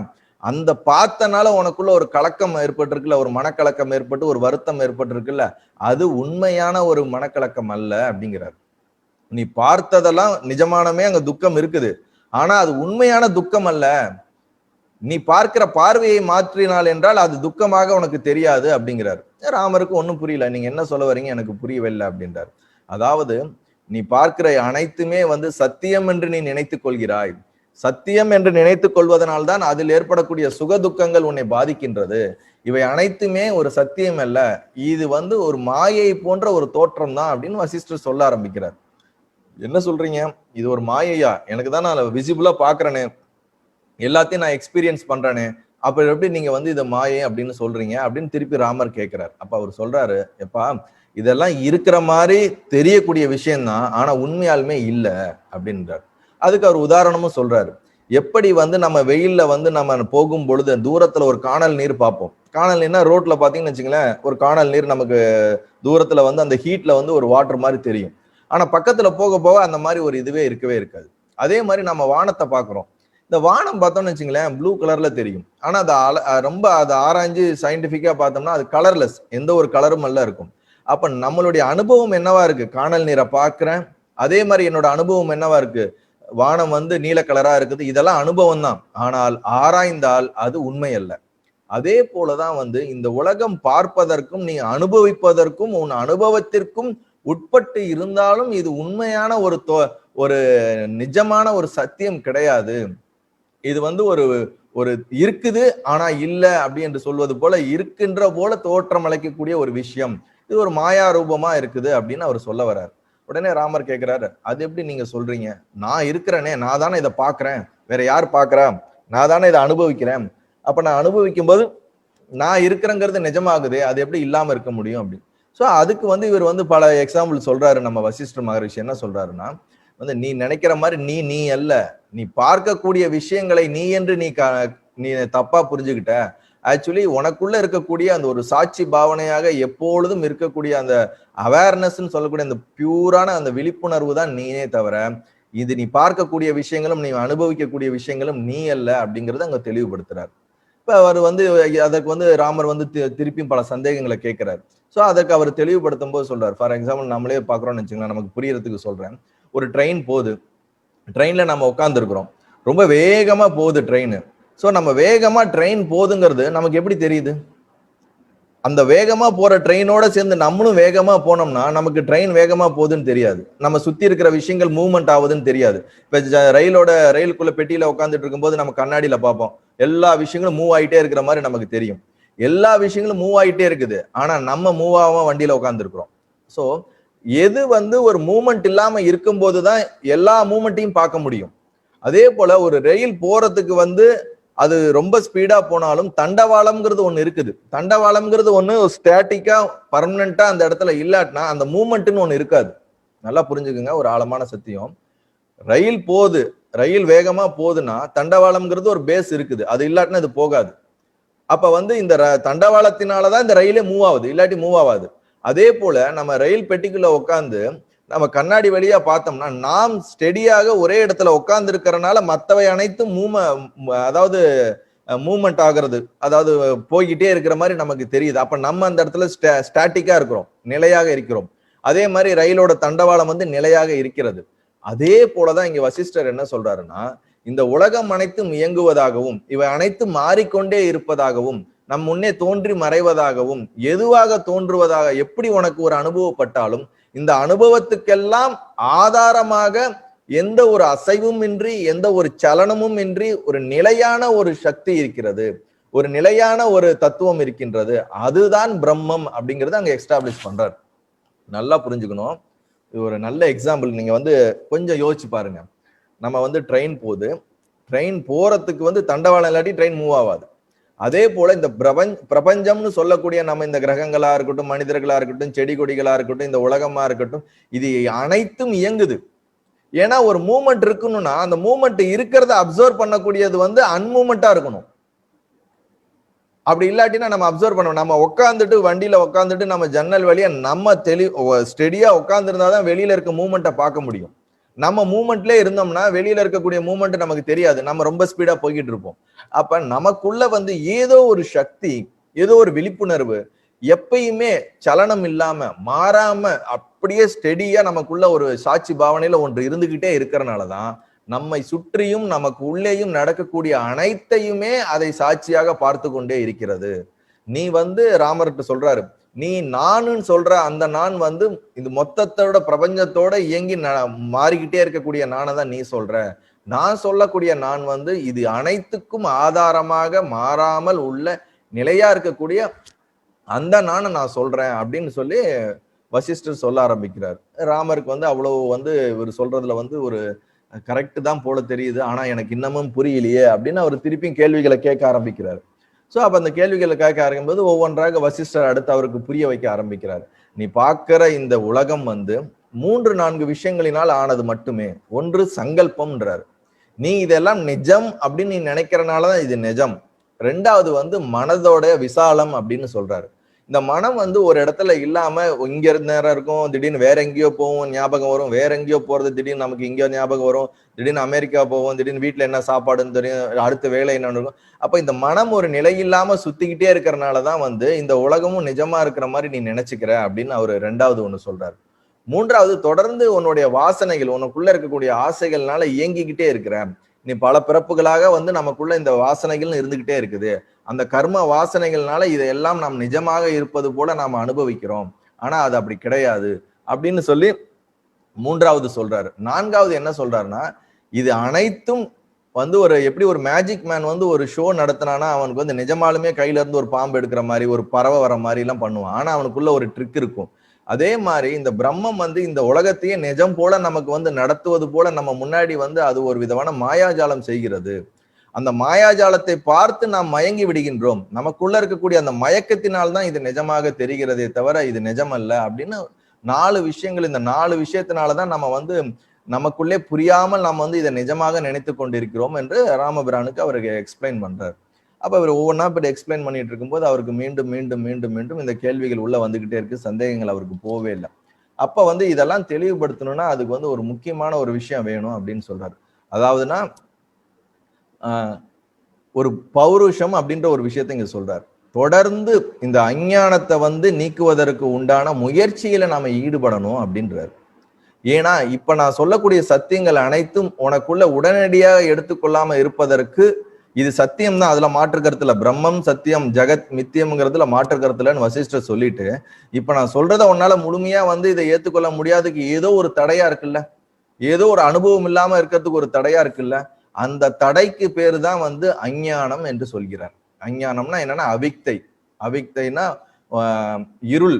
அந்த பார்த்தனால உனக்குள்ள ஒரு கலக்கம் ஏற்பட்டிருக்குல்ல, ஒரு மனக்கலக்கம் ஏற்பட்டு ஒரு வருத்தம் ஏற்பட்டிருக்குல்ல, அது உண்மையான ஒரு மனக்கலக்கம் அல்ல அப்படிங்கிறார். நீ பார்த்ததெல்லாம் நிஜமானமே அங்க துக்கம் இருக்குது, ஆனா அது உண்மையான துக்கம் அல்ல. நீ பார்க்கிற பார்வையை மாற்றினால் என்றால் அது துக்கமாக உனக்கு தெரியாது அப்படிங்கிறார். ராமருக்கு ஒன்றும் புரியல. நீங்க என்ன சொல்ல வரீங்க, எனக்கு புரியவில்லை அப்படின்றார். அதாவது நீ பார்க்கிற அனைத்துமே சத்தியம் என்று நீ நினைத்துக் கொள்கிறாய். சத்தியம் என்று நினைத்துக் கொள்வதனால்தான் அதில் ஏற்படக்கூடிய சுக துக்கங்கள் உன்னை பாதிக்கின்றது. இவை அனைத்துமே ஒரு சத்தியம் அல்ல, இது ஒரு மாயை போன்ற ஒரு தோற்றம் தான் அப்படின்னு வசிஷ்டர் சொல்ல ஆரம்பிக்கிறார். என்ன சொல்றீங்க, இது ஒரு மாயையா? எனக்கு தான் நான் விசிபிளா பாக்குறேனே, எல்லாத்தையும் நான் எக்ஸ்பீரியன்ஸ் பண்றேனே, அப்ப எப்படி நீங்க இதை மாயை அப்படின்னு சொல்றீங்க அப்படின்னு திருப்பி ராமர் கேட்கிறார். அப்ப அவர் சொல்றாரு, எப்பா இதெல்லாம் இருக்கிற மாதிரி தெரியக்கூடிய விஷயம்தான், ஆனா உண்மையாலுமே இல்ல அப்படின்றார். அதுக்கு அவர் உதாரணமும் சொல்றாரு. எப்படி நம்ம வெயில்ல நம்ம போகும் பொழுது தூரத்துல ஒரு காணல் நீர் பார்ப்போம். காணல் நீர்னா ரோட்ல பாத்தீங்கன்னு வச்சுங்களேன், ஒரு காணல் நீர் நமக்கு தூரத்துல அந்த ஹீட்ல ஒரு வாட்டர் மாதிரி தெரியும். ஆனா பக்கத்துல போக போக அந்த மாதிரி ஒரு இதுவே இருக்கவே இருக்காது. அதே மாதிரி நம்ம வானத்தை பாக்குறோம். இந்த வானம் பார்த்தோம்னு வச்சுங்களேன், ப்ளூ கலர்ல தெரியும். ஆனா ரொம்ப அதை ஆராய்ஞ்சு சயின்டிபிக்கா பார்த்தோம்னா அது கலர்லெஸ், எந்த ஒரு கலரும் அல்ல இருக்கும். அப்ப நம்மளுடைய அனுபவம் என்னவா இருக்கு? காணல் நீரை பார்க்கிறேன், அதே மாதிரி என்னோட அனுபவம் என்னவா இருக்கு? வானம் நீல கலரா இருக்குது. இதெல்லாம் அனுபவம் தான். ஆனால் ஆராய்ந்தால் அது உண்மை அல்ல. அதே போலதான் இந்த உலகம் பார்ப்பதற்கும் நீ அனுபவிப்பதற்கும் உன் அனுபவத்திற்கும் உட்பட்டு இருந்தாலும் இது உண்மையான ஒரு நிஜமான ஒரு சத்தியம் கிடையாது. இது ஒரு ஒரு இருக்குது ஆனா இல்ல அப்படி என்று சொல்வது போல இருக்கின்ற போல தோற்றம் அளிக்கக்கூடிய ஒரு விஷயம். இது ஒரு மாயா ரூபமா இருக்குது அப்படின்னு அவர் சொல்ல வர்றார். உடனே ராமர் கேட்கிறாரு, அது எப்படி நீங்க சொல்றீங்க? நான் இருக்கிறேனே, நான் தானே இதை பாக்குறேன், வேற யார் பாக்குறா? நான் தானே இதை அனுபவிக்கிறேன். அப்ப நான் அனுபவிக்கும் போது நான் இருக்கிறேங்கிறது நிஜமாகுது, அது எப்படி இல்லாம இருக்க முடியும் அப்படின்னு. சோ அதுக்கு இவர் பல எக்ஸாம்பிள் சொல்றாரு. நம்ம வசிஷ்டர் மகரிஷி என்ன சொல்றாருன்னா, நீ நினைக்கிற மாதிரி நீ அல்ல, நீ பார்க்கக்கூடிய விஷயங்களை நீ என்று நீ தப்பா புரிஞ்சுக்கிட்ட. ஆக்சுவலி உனக்குள்ள இருக்கக்கூடிய அந்த ஒரு சாட்சி பாவனையாக எப்பொழுதும் இருக்கக்கூடிய அந்த அவேர்னஸ் சொல்லக்கூடிய அந்த பியூரான அந்த விழிப்புணர்வு தான் நீனே தவிர, இது நீ பார்க்கக்கூடிய விஷயங்களும் நீ அனுபவிக்கக்கூடிய விஷயங்களும் நீ அல்ல அப்படிங்கறத அங்க தெளிவுபடுத்துறாரு. இப்ப அவர் அதற்கு ராமர் திருப்பியும் பல சந்தேகங்களை கேட்கிறார். சோ அதற்கு அவர் தெளிவுபடுத்தும் போது சொல்றாரு. ஃபார் எக்ஸாம்பிள் நம்மளே பாக்குறோம்னு வச்சுங்களேன், நமக்கு புரியறதுக்கு சொல்றேன். ஒரு ட்ரெயின் போகுது, ட்ரெயின்ல நம்ம உட்கார்ந்து இருக்கிறோம், ரொம்ப வேகமா போகுது ட்ரெயின். சோ நம்ம வேகமா ட்ரெயின் போகுதுங்கிறது நமக்கு எப்படி தெரியுது? அந்த வேகமா போற ட்ரெயினோட சேர்ந்து நம்மளும் வேகமா போனோம்னா நமக்கு ட்ரெயின் வேகமா போகுதுன்னு தெரியாது, நம்ம சுத்தி இருக்கிற விஷயங்கள் மூவ்மெண்ட் ஆகுதுன்னு தெரியாது. இப்ப ரயிலுக்குள்ள பெட்டியில உட்காந்துட்டு இருக்கும்போது நம்ம கண்ணாடியில பார்ப்போம், எல்லா விஷயங்களும் மூவ் ஆயிட்டே இருக்கிற மாதிரி நமக்கு தெரியும். எல்லா விஷயங்களும் மூவ் ஆயிட்டே இருக்குது, ஆனா நம்ம மூவ் ஆகாம வண்டியில உட்கார்ந்து இருக்கிறோம். சோ எது ஒரு மூவ்மெண்ட் இல்லாம இருக்கும் போதுதான் எல்லா மூவ்மெண்ட்டையும் பார்க்க முடியும். அதே போல ஒரு ரயில் போறதுக்கு அது ரொம்ப ஸ்பீடா போனாலும் தண்டவாளம்ங்கிறது ஒண்ணு இருக்குது. தண்டவாளம்ங்கிறது ஒண்ணு ஸ்டாட்டிக்கா பர்மனண்டா அந்த இடத்துல இல்லாட்டினா அந்த மூவ்மெண்ட்னு ஒண்ணு இருக்காது. நல்லா புரிஞ்சுக்குங்க, ஒரு ஆழமான சத்தியம். ரயில் போகுது, ரயில் வேகமா போகுதுன்னா தண்டவாளம்ங்கிறது ஒரு பேஸ் இருக்குது, அது இல்லாட்டினா இது போகாது. அப்ப இந்த தண்டவாளத்தினாலதான் இந்த ரயிலே மூவ் ஆகுது, இல்லாட்டி மூவ் ஆகாது. அதே போல நம்ம ரயில் பெட்டிக்குள்ள உட்காந்து நம்ம கண்ணாடி வழியா பார்த்தோம்னா நாம் ஸ்டெடியாக ஒரே இடத்துல உட்கார்ந்து இருக்கிறனால மற்றவை அனைத்தும் அதாவது மூவ்மெண்ட் ஆகிறது, அதாவது போய்கிட்டே இருக்கிற மாதிரி நமக்கு தெரியுது. அப்ப நம்ம அந்த இடத்துல ஸ்டாட்டிக்கா இருக்கிறோம், நிலையாக இருக்கிறோம். அதே மாதிரி ரயிலோட தண்டவாளம் நிலையாக இருக்கிறது. அதே போலதான் இங்க வசிஷ்டர் என்ன சொல்றாருன்னா, இந்த உலகம் அனைத்தும் இயங்குவதாகவும் இவை அனைத்தும் மாறிக்கொண்டே இருப்பதாகவும் நம் முன்னே தோன்றி மறைவதாகவும் எதுவாக தோன்றுவதாக எப்படி உனக்கு ஒரு அனுபவப்பட்டாலும் இந்த அனுபவத்துக்கெல்லாம் ஆதாரமாக எந்த ஒரு அசைவும் இன்றி எந்த ஒரு சலனமும் இன்றி ஒரு நிலையான ஒரு சக்தி இருக்கிறது, ஒரு நிலையான ஒரு தத்துவம் இருக்கின்றது, அதுதான் பிரம்மம் அப்படிங்கறத அங்க எஸ்டாப்ளிஷ் பண்றார். நல்லா புரிஞ்சுக்கணும். இது ஒரு நல்ல எக்ஸாம்பிள். நீங்க கொஞ்சம் யோசிச்சு பாருங்க. நம்ம ட்ரெயின் போகுது, ட்ரெயின் போறதுக்கு தண்டவாளம் இல்லாட்டி ட்ரெயின் மூவ் ஆகாது. அதே போல இந்த பிரபஞ்சம்னு சொல்லக்கூடிய நம்ம இந்த கிரகங்களா இருக்கட்டும், மனிதர்களா இருக்கட்டும், செடி கொடிகளா இருக்கட்டும், இந்த உலகமா இருக்கட்டும், இது அனைத்தும் இயங்குது. ஏன்னா ஒரு மூவ்மெண்ட் இருக்கணும்னா அந்த மூவ்மெண்ட் இருக்கிறத அப்சர்வ் பண்ணக்கூடியது அன்மூவ்மெண்டா இருக்கணும். அப்படி இல்லாட்டினா நம்ம அப்சர்வ் பண்ணணும். நம்ம உட்காந்துட்டு வண்டியில உட்காந்துட்டு நம்ம ஜன்னல் வழியா நம்ம ஸ்டெடியா உட்கார்ந்து இருந்தாதான் வெளியில இருக்க மூவ்மெண்ட்டை பார்க்க முடியும். நம்ம மூவ்மெண்ட்லயே இருந்தோம்னா வெளியில இருக்கக்கூடிய மூவ்மெண்ட் நமக்கு தெரியாது, நம்ம ரொம்ப ஸ்பீடா போய்கிட்டு இருப்போம். அப்ப நமக்குள்ள ஏதோ ஒரு சக்தி, ஏதோ ஒரு விழிப்புணர்வு எப்பயுமே சலனம் இல்லாம மாறாம அப்படியே ஸ்டெடியா நமக்குள்ள ஒரு சாட்சி பாவனையில ஒன்று இருந்துகிட்டே இருக்கிறனாலதான் நம்மை சுற்றியும் நமக்கு உள்ளேயும் நடக்கக்கூடிய அனைத்தையுமே அதை சாட்சியாக பார்த்து கொண்டே இருக்கிறது. நீ வந்து ராமர்கிட்ட சொல்றாரு, நீ நானுன்னு சொல்ற அந்த நான் வந்து இந்த மொத்தத்தோட பிரபஞ்சத்தோட இயங்கி மாறிக்கிட்டே இருக்கக்கூடிய நானை தான் நீ சொல்ற. நான் சொல்லக்கூடிய நான் வந்து இது அனைத்துக்கும் ஆதாரமாக மாறாமல் உள்ள நிலையா இருக்கக்கூடிய அந்த நானை நான் சொல்றேன் அப்படின்னு சொல்லி வசிஷ்டர் சொல்ல ஆரம்பிக்கிறார். ராமருக்கு வந்து அவ்வளவு வந்து இவர் சொல்றதுல வந்து ஒரு கரெக்ட் தான் போல தெரியுது, ஆனா எனக்கு இன்னமும் புரியலையே அப்படின்னு அவர் திருப்பியும் கேள்விகளை கேட்க ஆரம்பிக்கிறார். ஸோ அப்ப அந்த கேள்விகளை கேட்க ஆரம்பிக்கும்போது ஒவ்வொன்றாக வசிஷ்டர் அடுத்து அவருக்கு புரிய வைக்க ஆரம்பிக்கிறார். நீ பார்க்கிற இந்த உலகம் வந்து 3-4 விஷயங்களினால் ஆனது மட்டுமே. ஒன்று சங்கல்பம்ன்றார். நீ இதெல்லாம் நிஜம் அப்படின்னு நீ நினைக்கிறனாலதான் இது நிஜம். 2வது வந்து மனதோட விசாலம் அப்படின்னு சொல்றாரு. இந்த மனம் வந்து ஒரு இடத்துல இல்லாம இங்க நேரம் இருக்கும், திடீர்னு வேற எங்கேயோ போவோம், ஞாபகம் வரும், வேற எங்கேயோ போறது திடீர்னு நமக்கு இங்கேயோ ஞாபகம் வரும், திடீர்னு அமெரிக்கா போவோம், திடீர்னு வீட்டுல என்ன சாப்பாடுன்னு தெரியும், அடுத்த வேலை என்ன இருக்கும். அப்ப இந்த மனம் ஒரு நிலை இல்லாம சுத்திக்கிட்டே இருக்கிறனாலதான் வந்து இந்த உலகமும் நிஜமா இருக்கிற மாதிரி நீ நினைச்சுக்கிற அப்படின்னு அவரு 2வது ஒண்ணு சொல்றாரு. 3வது தொடர்ந்து உன்னுடைய வாசனைகள், உனக்குள்ள இருக்கக்கூடிய ஆசைகள்னால இயங்கிக்கிட்டே இருக்கிற. நீ பல பிறப்புகளாக வந்து நமக்குள்ள இந்த வாசனைகள் இருந்துகிட்டே இருக்குது. அந்த கர்ம வாசனைகள்னால இதையெல்லாம் நாம் நிஜமாக இருப்பது போல நாம் அனுபவிக்கிறோம். ஆனா அது அப்படி கிடையாது அப்படின்னு சொல்லி 3வது சொல்றாரு. 4வது என்ன சொல்றாருன்னா, இது அனைத்தும் வந்து ஒரு எப்படி ஒரு மேஜிக் மேன் வந்து ஒரு ஷோ நடத்தினானா அவனுக்கு வந்து நிஜமாலுமே கையில இருந்து ஒரு பாம்பு எடுக்கிற மாதிரி ஒரு பறவை வர மாதிரி எல்லாம் பண்ணுவான். ஆனா அவனுக்குள்ள ஒரு ட்ரிக் இருக்கும். அதே மாதிரி இந்த பிரம்மம் வந்து இந்த உலகத்தையே நிஜம் போல நமக்கு வந்து நடத்துவது போல நம்ம முன்னாடி வந்து அது ஒரு விதமான மாயாஜாலம் செய்கிறது. அந்த மாயாஜாலத்தை பார்த்து நாம் மயங்கி விடுகின்றோம். நமக்குள்ள இருக்கக்கூடிய அந்த மயக்கத்தினால்தான் இது நிஜமாக தெரிகிறதே தவிர இது நிஜம் அல்ல அப்படின்னு 4 விஷயங்கள். இந்த 4 விஷயத்தினாலதான் நம்ம வந்து நமக்குள்ளே புரியாமல் நாம் வந்து இதை நிஜமாக நினைத்து கொண்டிருக்கிறோம் என்று ராமபிரானுக்கு அவருக்கு எக்ஸ்பிளைன் பண்றாரு. அப்ப அவர் ஒவ்வொன்றா இப்படி எக்ஸ்பிளைன் பண்ணிட்டு இருக்கும்போது அவருக்கு மீண்டும் மீண்டும் மீண்டும் மீண்டும் இந்த கேள்விகள் உள்ள வந்துகிட்டே இருக்கு. சந்தேகங்கள் அவருக்கு போவே இல்லை. அப்ப வந்து இதெல்லாம் தெளிவுபடுத்தணும்னா அதுக்கு வந்து ஒரு முக்கியமான ஒரு விஷயம் வேணும் அப்படின்னு சொல்றாரு. அதாவதுன்னா ஒரு பௌருஷம் அப்படின்ற ஒரு விஷயத்தை இங்க சொல்றாரு. தொடர்ந்து இந்த அஞ்ஞானத்தை வந்து நீக்குவதற்கு உண்டான முயற்சியில நாம ஈடுபடணும் அப்படின்றாரு. ஏன்னா இப்ப நான் சொல்லக்கூடிய சத்தியங்கள் அனைத்தும் உனக்குள்ள உடனடியாக எடுத்துக்கொள்ளாம இருப்பதற்கு இது சத்தியம் தான், அதுல மாற்று கருத்துல பிரம்மம் சத்தியம் ஜெகத் மித்தியம்ங்கிறதுல மாற்று கருத்துலன்னு வசிஷ்டர் சொல்லிட்டு, இப்ப நான் சொல்றத உன்னால முழுமையா வந்து இதை ஏத்துக்கொள்ள முடியாதுக்கு ஏதோ ஒரு தடையா இருக்குல்ல, ஏதோ ஒரு அனுபவம் இல்லாம இருக்கிறதுக்கு ஒரு தடையா இருக்குல்ல, அந்த தடைக்கு பேரு தான் வந்து அஞ்ஞானம் என்று சொல்கிறார். அஞ்ஞானம்னா என்னன்னா அவிக்தை. அவிக்தைனா இருள்,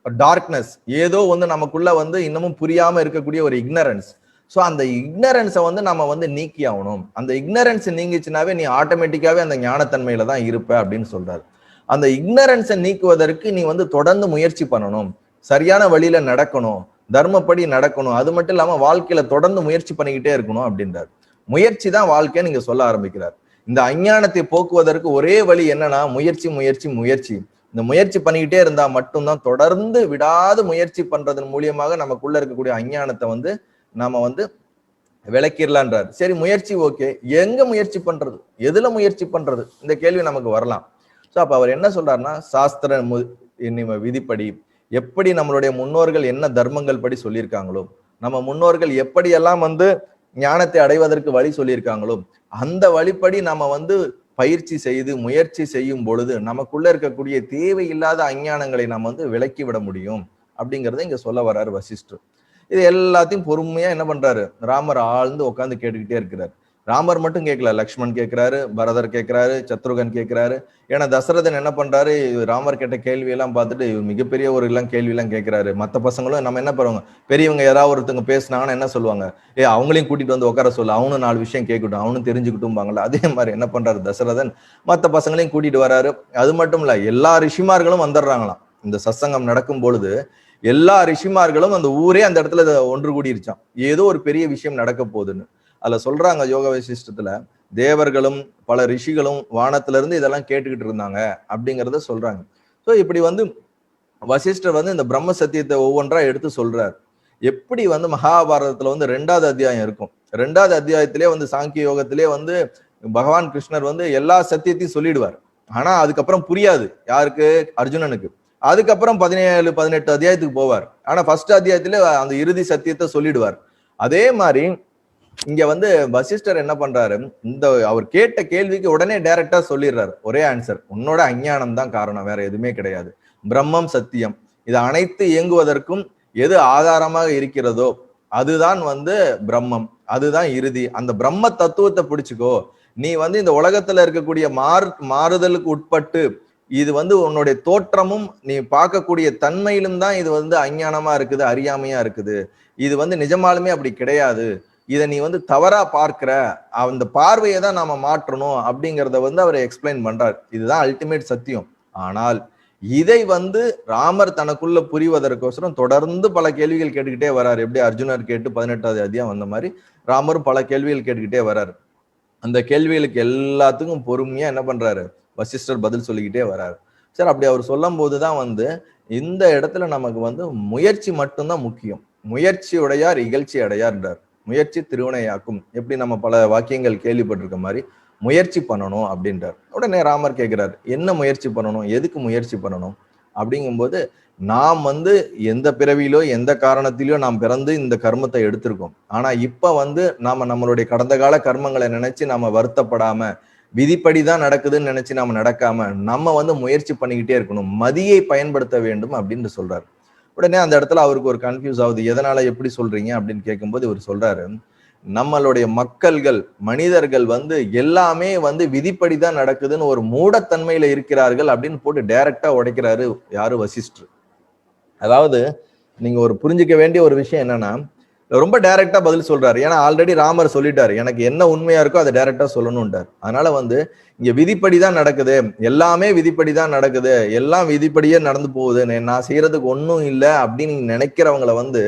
டார்க்னஸ், ஏதோ வந்து நமக்குள்ள வந்து இன்னமும் புரியாம இருக்கக்கூடிய ஒரு இக்னரன்ஸ். ஸோ அந்த இக்னரன்ஸை வந்து நம்ம வந்து நீக்கி ஆகணும். அந்த இக்னரன்ஸ் நீங்கிச்சுனாவே நீ ஆட்டோமேட்டிக்காவே அந்த ஞானத்தன்மையில தான் இருப்ப அப்படின்னு சொல்றாரு. அந்த இக்னரன்ஸை நீக்குவதற்கு நீ வந்து தொடர்ந்து முயற்சி பண்ணணும், சரியான வழியில நடக்கணும், தர்மப்படி நடக்கணும். அது மட்டும் இல்லாம வாழ்க்கையில தொடர்ந்து முயற்சி பண்ணிக்கிட்டே இருக்கணும் அப்படின்றார். முயற்சி தான் வாழ்க்கைன்னு நீங்க சொல்ல ஆரம்பிக்கிறார். இந்த அஞ்ஞானத்தை போக்குவதற்கு ஒரே வழி என்னன்னா முயற்சி முயற்சி முயற்சி. இந்த முயற்சி பண்ணிக்கிட்டே இருந்தா மட்டும்தான், தொடர்ந்து விடாது முயற்சி பண்றதன் மூலியமாக நமக்குள்ள இருக்கக்கூடிய அஞ்ஞானத்தை வந்து நாம வந்து விளக்கிடலான்றார். சரி முயற்சி ஓகே, எங்க முயற்சி பண்றது, எதுல முயற்சி பண்றது, இந்த கேள்வி நமக்கு வரலாம். ஸோ அப்ப அவர் என்ன சொல்றாருன்னா, சாஸ்திர விதிப்படி எப்படி நம்மளுடைய முன்னோர்கள் என்ன தர்மங்கள் படி சொல்லியிருக்காங்களோ, நம்ம முன்னோர்கள் எப்படியெல்லாம் வந்து ஞானத்தை அடைவதற்கு வழி சொல்லியிருக்காங்களோ அந்த வழிப்படி நம்ம வந்து பயிற்சி செய்து முயற்சி செய்யும் பொழுது நமக்குள்ள இருக்கக்கூடிய தேவையில்லாத அஞ்ஞானங்களை நாம் வந்து விலக்கி விட முடியும் அப்படிங்கிறத இங்க சொல்ல வர்றாரு வசிஷ்டர். இது எல்லாத்தையும் பொறுமையா என்ன பண்றாரு, ராமர் ஆழ்ந்து உட்காந்து கேட்டுக்கிட்டே இருக்கிறார். ராமர் மட்டும் கேட்கல, லக்ஷ்மண் கேட்கிறாரு, பரதர் கேட்கிறாரு, சத்ருகன் கேட்கிறாரு. ஏன்னா தசரதன் என்ன பண்றாரு, ராமர் கேட்ட கேள்வி எல்லாம் பார்த்துட்டு மிகப்பெரிய ஒரு எல்லாம் கேள்வி எல்லாம் கேட்கிறாரு. மற்ற பசங்களும் நம்ம என்ன பண்ணுவாங்க, பெரியவங்க யாராவது ஒருத்தவங்க பேசினாங்கன்னா என்ன சொல்லுவாங்க, அவங்களையும் கூட்டிட்டு வந்து உட்கார சொல்லு, அவனும் 4 விஷயம் கேட்கட்டும், அவனும் தெரிஞ்சுக்கிட்டும்பாங்கல்ல. அதே மாதிரி என்ன பண்றாரு தசரதன், மற்ற பசங்களையும் கூட்டிட்டு வராரு. அது மட்டும் இல்ல, எல்லா ரிஷிமார்களும் வந்துடுறாங்களாம். இந்த சத்சங்கம் நடக்கும் பொழுது எல்லா ரிஷிமார்களும் அந்த ஊரே அந்த இடத்துல ஒன்று கூடிருச்சான், ஏதோ ஒரு பெரிய விஷயம் நடக்க போகுதுன்னு. அதுல சொல்றாங்க யோக வசிஷ்டத்துல, தேவர்களும் பல ரிஷிகளும் வானத்துல இருந்து இதெல்லாம் கேட்டுக்கிட்டு இருந்தாங்க அப்படிங்கிறத சொல்றாங்க. ஸோ இப்படி வந்து வசிஷ்டர் வந்து இந்த பிரம்ம சத்தியத்தை ஒவ்வொன்றா எடுத்து சொல்றார். எப்படி வந்து மகாபாரதத்துல வந்து 2வது அத்தியாயம் இருக்கும், 2வது அத்தியாயத்திலே வந்து சாங்கிய யோகத்திலே வந்து பகவான் கிருஷ்ணர் வந்து எல்லா சத்தியத்தையும் சொல்லிடுவார். ஆனா அதுக்கப்புறம் புரியாது யாருக்கு, அர்ஜுனனுக்கு. அதுக்கப்புறம் 17-18 அத்தியாயத்துக்கு போவார். ஆனா ஃபர்ஸ்ட் அத்தியாயத்திலே அந்த இறுதி சத்தியத்தை சொல்லிடுவார். அதே மாதிரி இங்க வந்து வசிஷ்டர் என்ன பண்றாரு, இந்த அவர் கேட்ட கேள்விக்கு உடனே டைரக்டா சொல்லிடுறாரு. ஒரே ஆன்சர், உன்னோட அஞ்ஞானம் தான் காரணம், வேற எதுவுமே கிடையாது. பிரம்மம் சத்தியம். இது அனைத்து இயங்குவதற்கும் எது ஆதாரமாக இருக்கிறதோ அதுதான் வந்து பிரம்மம், அதுதான் இறுதி. அந்த பிரம்ம தத்துவத்தை பிடிச்சுக்கோ. நீ வந்து இந்த உலகத்துல இருக்கக்கூடிய மாறுதலுக்கு உட்பட்டு இது வந்து உன்னுடைய தோற்றமும் நீ பார்க்கக்கூடிய தன்மையிலும் தான் இது வந்து அஞ்ஞானமா இருக்குது, அறியாமையா இருக்குது. இது வந்து நிஜமாலுமே அப்படி கிடையாது. இதை நீ வந்து தவறா பார்க்கிற, அந்த பார்வையை தான் நாம மாற்றணும் அப்படிங்கிறத வந்து அவர் எக்ஸ்பிளைன் பண்றார். இதுதான் அல்டிமேட் சத்தியம். ஆனால் இதை வந்து ராமர் தனக்குள்ள புரிவதற்கோசரம் தொடர்ந்து பல கேள்விகள் கேட்டுக்கிட்டே வர்றாரு. எப்படி அர்ஜுனர் கேட்டு 18வது அத்தியாயம் வந்த மாதிரி ராமரும் பல கேள்விகள் கேட்டுக்கிட்டே வர்றாரு. அந்த கேள்விகளுக்கு எல்லாத்துக்கும் பொறுமையா என்ன பண்றாரு, வசிஷ்டர் பதில் சொல்லிக்கிட்டே வர்றாரு. சார் அப்படி அவர் சொல்லும் போதுதான் வந்து இந்த இடத்துல நமக்கு வந்து முயற்சி மட்டும்தான் முக்கியம். முயற்சி உடையார் இகழ்ச்சி அடையார்ன்றார். முயற்சி திருவினையாக்கும். எப்படி நம்ம பல வாக்கியங்கள் கேள்விப்பட்டிருக்க மாதிரி முயற்சி பண்ணணும் அப்படின்றார். உடனே ராமர் கேட்கிறார், என்ன முயற்சி பண்ணணும், எதுக்கு முயற்சி பண்ணணும் அப்படிங்கும்போது, நாம் வந்து எந்த பிறவியிலோ எந்த காரணத்திலோ நாம் பிறந்து இந்த கர்மத்தை எடுத்திருக்கோம். ஆனா இப்ப வந்து நாம நம்மளுடைய கடந்த கால கர்மங்களை நினைச்சு நாம வருத்தப்படாம, விதிப்படிதான் நடக்குதுன்னு நினைச்சு நாம நடக்காம நம்ம வந்து முயற்சி பண்ணிக்கிட்டே இருக்கணும், மதியை பயன்படுத்த வேண்டும் அப்படின்னு சொல்றாரு. உடனே அந்த இடத்துல அவருக்கு ஒரு கன்ஃபியூஸ் ஆகுது. எதனால எப்படி சொல்றீங்க அப்படின்னு கேட்கும்போது இவர் சொல்றாரு, நம்மளுடைய மக்கள்கள் மனிதர்கள் வந்து எல்லாமே வந்து விதிப்படிதான் நடக்குதுன்னு ஒரு மூடத்தன்மையில இருக்கிறார்கள் அப்படின்னு போட்டு டைரக்டா உடைக்கிறாரு யாரு, வசிஷ்டர். அதாவது நீங்க ஒரு புரிஞ்சுக்க வேண்டிய ஒரு விஷயம் என்னன்னா, ரொம்ப டைரக்டா பதில் சொல்றாரு. ஏன்னா ஆல்ரெடி ராமர் சொல்லிட்டாரு, எனக்கு என்ன உண்மையா இருக்கோ அதை டைரக்டா சொல்லணும்ட்டார். அதனால வந்து இங்க விதிப்படிதான் நடக்குது, எல்லாமே விதிப்படிதான் நடக்குது, எல்லாம் விதிப்படியே நடந்து போகுது, நான் செய்யறதுக்கு ஒன்றும் இல்லை அப்படின்னு நீங்க நினைக்கிறவங்களை வந்து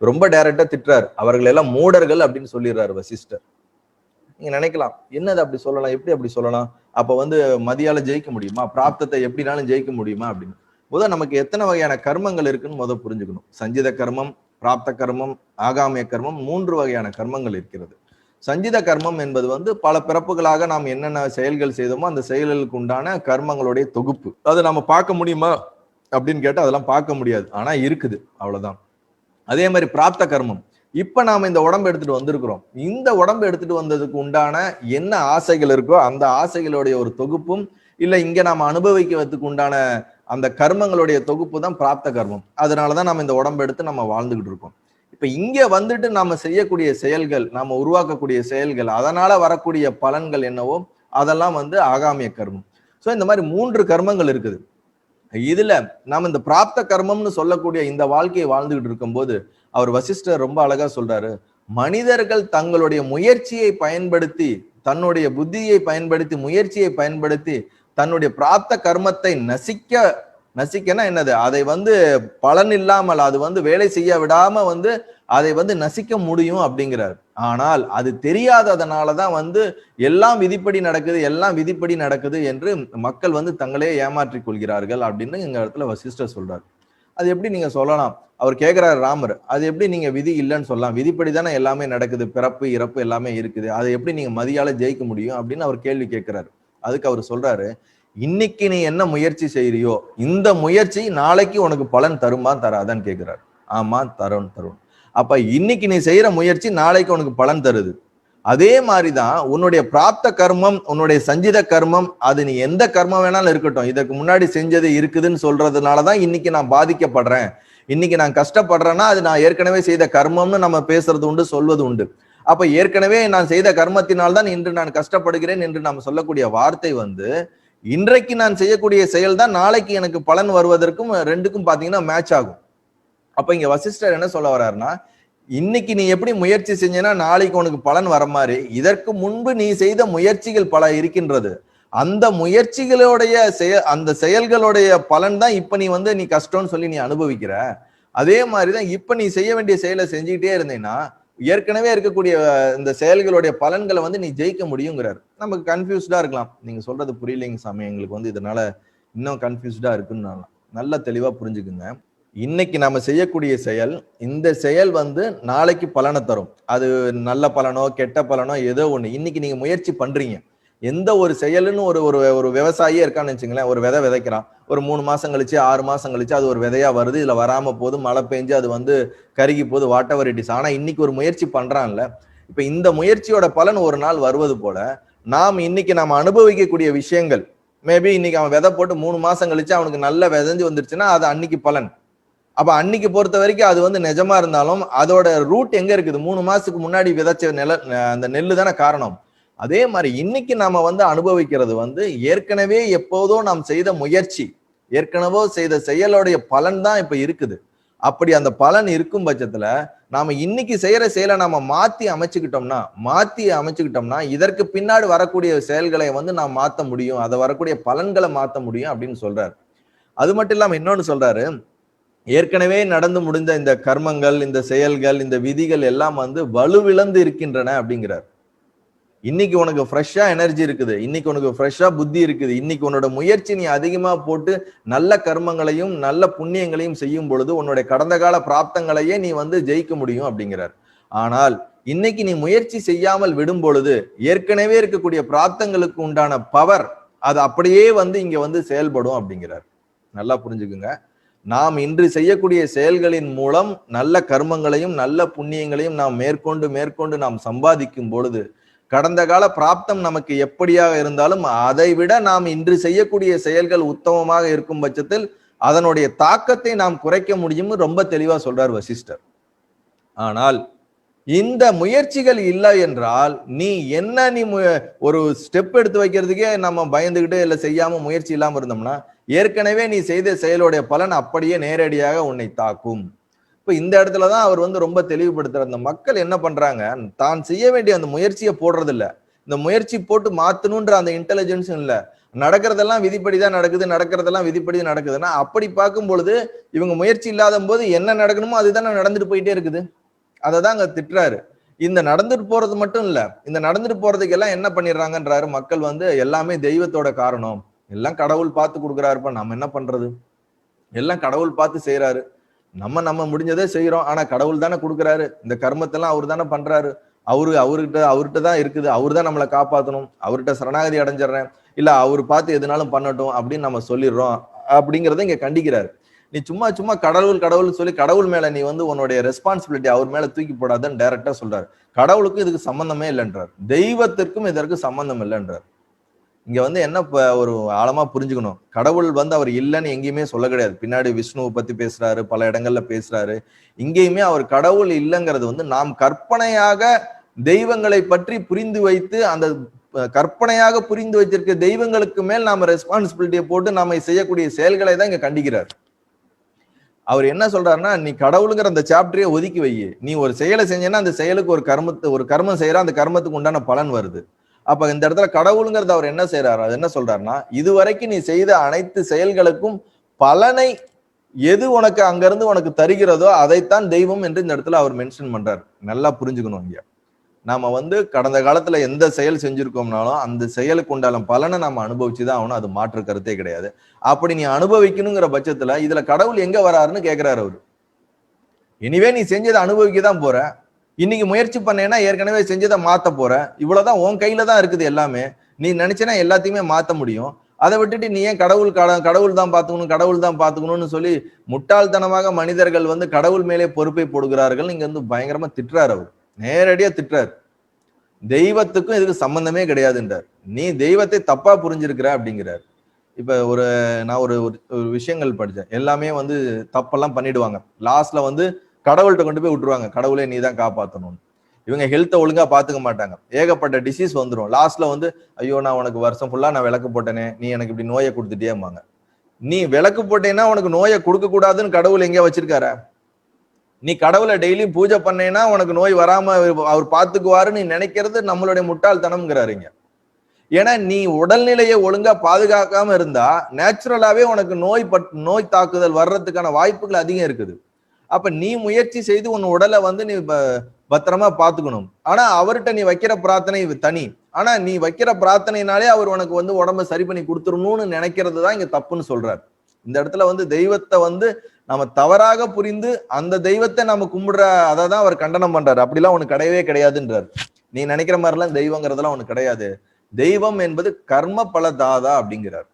ரொம்ப டைரக்டா திட்டுறாரு. அவர்கள் எல்லாம் மூடர்கள் அப்படின்னு சொல்லிடுறாரு வசிஷ்டர். நீங்க நினைக்கலாம், என்னது அப்படி சொல்லலாம், எப்படி அப்படி சொல்லலாம், அப்ப வந்து மதியால ஜெயிக்க முடியுமா, பிராப்தத்தை எப்படினாலும் ஜெயிக்க முடியுமா அப்படின்னு. முதல் நமக்கு எத்தனை வகையான கர்மங்கள் இருக்குன்னு முதல் புரிஞ்சுக்கணும். சஞ்சித கர்மம், பிராப்த கர்மம், ஆகாமிய கர்மம், 3 வகையான கர்மங்கள் இருக்கிறது. சஞ்சித கர்மம் என்பது வந்து பல பிறப்புகளாக நாம் என்னென்ன செயல்கள் செய்தோமோ அந்த செயல்களுக்கு உண்டான கர்மங்களுடைய தொகுப்பு. அதை நம்ம பார்க்க முடியுமா அப்படின்னு கேட்டா அதெல்லாம் பார்க்க முடியாது, ஆனா இருக்குது, அவ்வளவுதான். அதே மாதிரி பிராப்த கர்மம், இப்ப நாம இந்த உடம்பு எடுத்துட்டு வந்திருக்கிறோம். இந்த உடம்பு எடுத்துட்டு வந்ததுக்கு உண்டான என்ன ஆசைகள் இருக்கோ அந்த ஆசைகளுடைய ஒரு தொகுப்பும், இல்ல இங்க நாம அனுபவிக்கிறதுக்கு உண்டான அந்த கர்மங்களுடைய தொகுப்பு தான் பிராப்த கர்மம். அதனாலதான் நம்ம இந்த உடம்பு எடுத்து நம்ம வாழ்ந்துகிட்டு இருக்கோம். இப்ப இங்க வந்துட்டு நாம செய்யக்கூடிய செயல்கள், நாம உருவாக்கக்கூடிய செயல்கள், அதனால வரக்கூடிய பலன்கள் என்னவோ அதெல்லாம் வந்து ஆகாமிய கர்மம். சோ இந்த மாதிரி 3 கர்மங்கள் இருக்குது. இதுல நாம இந்த பிராப்த கர்மம்னு சொல்லக்கூடிய இந்த வாழ்க்கையை வாழ்ந்துகிட்டு இருக்கும் போது அவர் வசிஷ்டர் ரொம்ப அழகா சொல்றாரு, மனிதர்கள் தங்களுடைய முயற்சியை பயன்படுத்தி, தன்னுடைய புத்தியை பயன்படுத்தி, முயற்சியை பயன்படுத்தி தன்னுடைய பிராப்த கர்மத்தை நசிக்கனா என்னது, அதை வந்து பலன் இல்லாமல் அது வந்து வேலை செய்ய விடாம வந்து அதை வந்து நசிக்க முடியும் அப்படிங்கிறார். ஆனால் அது தெரியாததனாலதான் வந்து எல்லாம் விதிப்படி நடக்குது, எல்லாம் விதிப்படி நடக்குது என்று மக்கள் வந்து தங்களே ஏமாற்றிக் கொள்கிறார்கள் அப்படின்னு இந்த இடத்துல வசிஷ்டர் சொல்றாரு. அது எப்படி நீங்க சொல்லலாம், அவர் கேட்கிறாரு ராமர், அது எப்படி நீங்க விதி இல்லைன்னு சொல்லலாம், விதிப்படி தானே எல்லாமே நடக்குது, பிறப்பு இறப்பு எல்லாமே இருக்குது, அதை எப்படி நீங்க மதியால ஜெயிக்க முடியும் அப்படின்னு அவர் கேள்வி கேட்கிறாரு. அதுக்கு அவர் சொல்றாரு, இன்னைக்கு நீ என்ன முயற்சி செய்யறியோ இந்த முயற்சி நாளைக்கு உனக்கு பலன் தருமா தராதான்னு கேட்கிறார். ஆமா, தரும். அப்ப இன்னைக்கு நீ செய்யற முயற்சி நாளைக்கு உனக்கு பலன் தருது. அதே மாதிரிதான் உன்னுடைய பிராப்த கர்மம், உன்னுடைய சஞ்சித கர்மம், அது நீ எந்த கர்மம் வேணாலும் இருக்கட்டும், இதற்கு முன்னாடி செஞ்சது இருக்குதுன்னு சொல்றதுனாலதான் இன்னைக்கு நான் பாதிக்கப்படுறேன், இன்னைக்கு நான் கஷ்டப்படுறேன்னா அது நான் ஏற்கனவே செய்த கர்மம்னு நம்ம பேசுறது உண்டு, சொல்வது உண்டு. அப்ப ஏற்கனவே நான் செய்த கர்மத்தினால்தான் இன்று நான் கஷ்டப்படுகிறேன் என்று நாம் சொல்லக்கூடிய வார்த்தை வந்து, இன்றைக்கு நான் செய்யக்கூடிய செயல் தான் நாளைக்கு எனக்கு பலன் வருவதற்கும் ரெண்டுக்கும் பாத்தீங்கன்னா மேட்ச் ஆகும். அப்ப இங்க வசிஷ்டர் என்ன சொல்ல வர்றாருன்னா, இன்னைக்கு நீ எப்படி முயற்சி செஞ்சேன்னா நாளைக்கு உனக்கு பலன் வர மாதிரி, இதற்கு முன்பு நீ செய்த முயற்சிகள் பல இருக்கின்றது, அந்த முயற்சிகளுடைய அந்த செயல்களுடைய பலன் தான் இப்ப நீ வந்து நீ கஷ்டம்னு சொல்லி நீ அனுபவிக்கிற. அதே மாதிரிதான் இப்ப நீ செய்ய வேண்டிய செயலை செஞ்சுக்கிட்டே இருந்தீங்கன்னா ஏற்கனவே இருக்கக்கூடிய இந்த செயல்களுடைய பலன்களை வந்து நீ ஜெயிக்க முடியுங்கிறார். நமக்கு கன்ஃபியூஸ்டா இருக்கலாம், நீங்க சொல்றது புரியலைங்க சாமி, எங்களுக்கு வந்து இதனால இன்னும் கன்ஃபியூஸ்டா இருக்குன்னு நல்லா தெளிவா புரிஞ்சுக்குங்க. இன்னைக்கு நாம செய்யக்கூடிய செயல், இந்த செயல் வந்து நாளைக்கு பலனை தரும். அது நல்ல பலனோ கெட்ட பலனோ ஏதோ ஒண்ணு, இன்னைக்கு நீங்க முயற்சி பண்றீங்க. எந்த ஒரு செயலுன்னு ஒரு ஒரு விவசாயியே இருக்கான்னு வச்சுங்களேன், ஒரு விதை விதைக்கிறான், ஒரு 3 மாசம் கழிச்சு 6 மாசம் கழிச்சு அது ஒரு விதையா வருது, இதுல வராம போது, மழை பெஞ்சு அது வந்து கருகி போது, வாட் எவர் இட் இஸ். ஆனா இன்னைக்கு ஒரு முயற்சி பண்றான்ல, இப்ப இந்த முயற்சியோட பலன் ஒரு நாள் வருவது போல நாம் இன்னைக்கு நாம அனுபவிக்கக்கூடிய விஷயங்கள், மேபி இன்னைக்கு அவன் விதை போட்டு 3 மாசம் கழிச்சு அவனுக்கு நல்ல விதைஞ்சு வந்துருச்சுன்னா அது அன்னைக்கு பலன். அப்ப அன்னைக்கு பொறுத்த வரைக்கும் அது வந்து நிஜமா இருந்தாலும் அதோட ரூட் எங்க இருக்குது? 3 மாசத்துக்கு முன்னாடி விதைச்ச அந்த நெல்லு தானே காரணம். அதே மாதிரி இன்னைக்கு நாம வந்து அனுபவிக்கிறது வந்து ஏற்கனவே எப்போதோ நாம் செய்த முயற்சி, ஏற்கனவே செய்த செயலுடைய பலன் தான் இப்ப இருக்குது. அப்படி அந்த பலன் இருக்கும் பட்சத்துல நாம இன்னைக்கு செய்யற செயலை நாம மாத்தி அமைச்சுக்கிட்டோம்னா இதற்கு பின்னாடி வரக்கூடிய செயல்களை வந்து நாம் மாத்த முடியும், அதை வரக்கூடிய பலன்களை மாத்த முடியும் அப்படின்னு சொல்றாரு. அது மட்டும் இல்லாம இன்னொன்னு சொல்றாரு, ஏற்கனவே நடந்து முடிந்த இந்த கர்மங்கள், இந்த செயல்கள், இந்த விதிகள் எல்லாம் வந்து வலுவிழந்து இருக்கின்றன அப்படிங்கிறார். இன்னைக்கு உனக்கு ஃப்ரெஷ்ஷா எனர்ஜி இருக்குது, இன்னைக்கு உனக்கு ஃப்ரெஷ்ஷா புத்தி இருக்குது, இன்னைக்கு உன்னோட முயற்சி நீ அதிகமா போட்டு நல்ல கர்மங்களையும் நல்ல புண்ணியங்களையும் செய்யும் பொழுது உன்னுடைய கடந்த கால பிராப்தங்களையே நீ வந்து ஜெயிக்க முடியும் அப்படிங்கிறார். ஆனால் இன்னைக்கு நீ முயற்சி செய்யாமல் விடும் பொழுது ஏற்கனவே இருக்கக்கூடிய பிராப்தங்களுக்கு உண்டான பவர் அது அப்படியே வந்து இங்க வந்து செயல்படும் அப்படிங்கிறார். நல்லா புரிஞ்சுக்குங்க. நாம் இன்று செய்யக்கூடிய செயல்களின் மூலம் நல்ல கர்மங்களையும் நல்ல புண்ணியங்களையும் நாம் மேற்கொண்டு நாம் சம்பாதிக்கும் பொழுது கடந்த கால பிராப்தம் நமக்கு எப்படியாக இருந்தாலும் அதை விட நாம் இன்று செய்யக்கூடிய செயல்கள் உத்தமமாக இருக்கும் பட்சத்தில் அதனுடைய தாக்கத்தை நாம் குறைக்க முடியும்னு ரொம்ப தெளிவா சொல்றார் வசிஷ்டர். ஆனால் இந்த முயற்சிகள் இல்லை என்றால் நீ ஒரு ஸ்டெப் எடுத்து வைக்கிறதுக்கே நம்ம பயந்துகிட்டு இல்லை செய்யாம முயற்சி இல்லாம இருந்தோம்னா ஏற்கனவே நீ செய்த செயலுடைய பலன் அப்படியே நேரடியாக உன்னை தாக்கும். இப்ப இந்த இடத்துலதான் அவர் வந்து ரொம்ப தெளிவுபடுத்துற. அந்த மக்கள் என்ன பண்றாங்க, தான் செய்ய வேண்டிய அந்த முயற்சியை போடுறது இல்ல, இந்த முயற்சி போட்டு மாத்தணும்ன்ற அந்த இன்டெலிஜென்ஸும் இல்ல, நடக்கிறதெல்லாம் விதிப்படிதான் நடக்குது, நடக்கிறதெல்லாம் விதிப்படி நடக்குதுன்னா அப்படி பார்க்கும் பொழுது இவங்க முயற்சி இல்லாத போது என்ன நடக்கணுமோ அதுதானே நடந்துட்டு போயிட்டே இருக்குது. அதை தான் அங்க திட்டுறாரு. இந்த நடந்துட்டு போறது மட்டும் இல்ல, இந்த நடந்துட்டு போறதுக்கு எல்லாம் என்ன பண்ணிடுறாங்கன்றாரு, மக்கள் வந்து எல்லாமே தெய்வத்தோட காரணம், எல்லாம் கடவுள் பார்த்து கொடுக்குறாருப்பா, நம்ம என்ன பண்றது, எல்லாம் கடவுள் பார்த்து செய்யறாரு, நம்ம முடிஞ்சதே செய்யறோம், ஆனா கடவுள் தானே கொடுக்குறாரு, இந்த கர்மத்தெல்லாம் அவர் தானே பண்றாரு, அவர்கிட்ட தான் இருக்குது, அவர் தான் நம்மளை காப்பாற்றணும், அவர்கிட்ட சரணாகதி அடைஞ்சிடறேன், இல்ல அவர் பார்த்து எதுனாலும் பண்ணட்டும் அப்படின்னு நம்ம சொல்லிடுறோம் அப்படிங்கிறத இங்க கண்டிக்கிறாரு. நீ சும்மா கடவுள் சொல்லி கடவுள் மேல நீ வந்து உன்னுடைய ரெஸ்பான்சிபிலிட்டி அவர் மேல தூக்கி போடாதுன்னு டைரக்டா சொல்றாரு. கடவுளுக்கும் இதுக்கு சம்பந்தமே இல்லைன்றார், தெய்வத்திற்கும் இதற்கு சம்பந்தம் இல்லைன்றார். இங்க வந்து என்ன ஒரு ஆழமா புரிஞ்சுக்கணும், கடவுள் வந்து அவர் இல்லைன்னு எங்கேயுமே சொல்ல கிடையாது. பின்னாடி விஷ்ணுவை பத்தி பேசுறாரு, பல இடங்கள்ல பேசுறாரு. இங்கேயுமே அவர் கடவுள் இல்லைங்கிறது வந்து நாம் கற்பனையாக தெய்வங்களை பற்றி புரிந்து வைத்து அந்த கற்பனையாக புரிந்து வச்சிருக்க தெய்வங்களுக்கு மேல் நாம ரெஸ்பான்சிபிலிட்டியை போட்டு நாம செய்யக்கூடிய செயல்களை தான் இங்க கண்டிக்கிறார். அவர் என்ன சொல்றாருன்னா, நீ கடவுளுங்கிற அந்த சாப்டரையே ஒதுக்கி வை, நீ ஒரு செயலை செஞ்சேன்னா அந்த செயலுக்கு ஒரு கர்மம் செய்யற, அந்த கர்மத்துக்கு உண்டான பலன் வருது. அப்ப இந்த இடத்துல கடவுளுங்கிறது அவர் என்ன செய்யறாரு, அது என்ன சொல்றாருன்னா, இதுவரைக்கும் நீ செய்த அனைத்து செயல்களுக்கும் பலனை எது உனக்கு அங்கிருந்து உனக்கு தருகிறதோ அதைத்தான் தெய்வம் என்று இந்த இடத்துல அவர் மென்ஷன் பண்றாரு. நல்லா புரிஞ்சுக்கணும். இங்க நாம வந்து கடந்த காலத்துல எந்த செயல் செஞ்சிருக்கோம்னாலும் அந்த செயலுக்கு உண்டான பலனை நம்ம அனுபவிச்சுதான் ஆகணும், அது மாற்று கருத்தே கிடையாது. அப்படி நீ அனுபவிக்கணுங்கிற பட்சத்துல இதுல கடவுள் எங்க வராருன்னு கேட்கிறாரு அவரு. எனிவே நீ செஞ்சதை அனுபவிக்க தான் போற, இன்னைக்கு முயற்சி பண்ணேன்னா ஏற்கனவே செஞ்சதை மாத்த போற, இவ்வளவுதான் உன் கையில தான் இருக்குது எல்லாமே, நீ நினைச்சேன்னா எல்லாத்தையுமே மாத்த முடியும். அதை விட்டுட்டு நீ ஏன் கடவுள் தான் பாத்துக்கணும்னு சொல்லி முட்டாள்தனமாக மனிதர்கள் வந்து கடவுள் மேலே பொறுப்பை போடுகிறார்கள். இங்க வந்து பயங்கரமா திட்டுறாரு அவர், நேரடியா திட்டுறாரு. தெய்வத்துக்கும் இதுக்கு சம்பந்தமே கிடையாதுன்றார், நீ தெய்வத்தை தப்பா புரிஞ்சிருக்கிற அப்படிங்கிறார். இப்ப நான் ஒரு விஷயங்கள் படிச்சேன், எல்லாமே வந்து தப்பெல்லாம் பண்ணிடுவாங்க, லாஸ்ட்ல வந்து கடவுள்கிட்ட கொண்டு போய் விட்டுருவாங்க, கடவுளே நீ தான் காப்பாற்றணும். இவங்க ஹெல்த்தை ஒழுங்கா பாத்துக்க மாட்டாங்க, ஏகப்பட்ட டிசீஸ் வந்துடும். லாஸ்ட்ல வந்து ஐயோ நான் உனக்கு வருஷம் ஃபுல்லா நான் விளக்கு போட்டேனே, நீ எனக்கு இப்படி நோயை கொடுத்துட்டேம்பாங்க. நீ விளக்கு போட்டேன்னா உனக்கு நோயை கொடுக்க கூடாதுன்னு கடவுள் எங்கேயா வச்சிருக்காரு? நீ கடவுளை டெய்லியும் பூஜை பண்ணேன்னா உனக்கு நோய் வராம அவர் பாத்துக்குவாருன்னு நீ நினைக்கிறது நம்மளுடைய முட்டாள்தனம்ங்கிறாருங்க. ஏன்னா நீ உடல்நிலையை ஒழுங்கா பாதுகாக்காம இருந்தா நேச்சுரலாவே உனக்கு நோய் தாக்குதல் வர்றதுக்கான வாய்ப்புகள் அதிகம் இருக்குது. அப்ப நீ முயற்சி செய்து உன் உடலை வந்து நீ பத்திரமா பாத்துக்கணும். ஆனா அவர்கிட்ட நீ வைக்கிற பிரார்த்தனை தனி, ஆனா நீ வைக்கிற பிரார்த்தனைனாலே அவர் உனக்கு வந்து உடம்ப சரி பண்ணி கொடுத்துடணும்னு நினைக்கிறது தான் இங்க தப்புன்னு சொல்றாரு. இந்த இடத்துல வந்து தெய்வத்தை வந்து நம்ம தவறாக புரிந்து அந்த தெய்வத்தை நம்ம கும்பிடுற அதை தான் அவர் கண்டனம் பண்றாரு. அப்படிலாம் உனக்கு கிடையவே கிடையாதுன்றாரு. நீ நினைக்கிற மாதிரிலாம் தெய்வங்கிறதுலாம் உனக்கு கிடையாது. தெய்வம் என்பது கர்ம பல தாதா அப்படிங்கிறார்.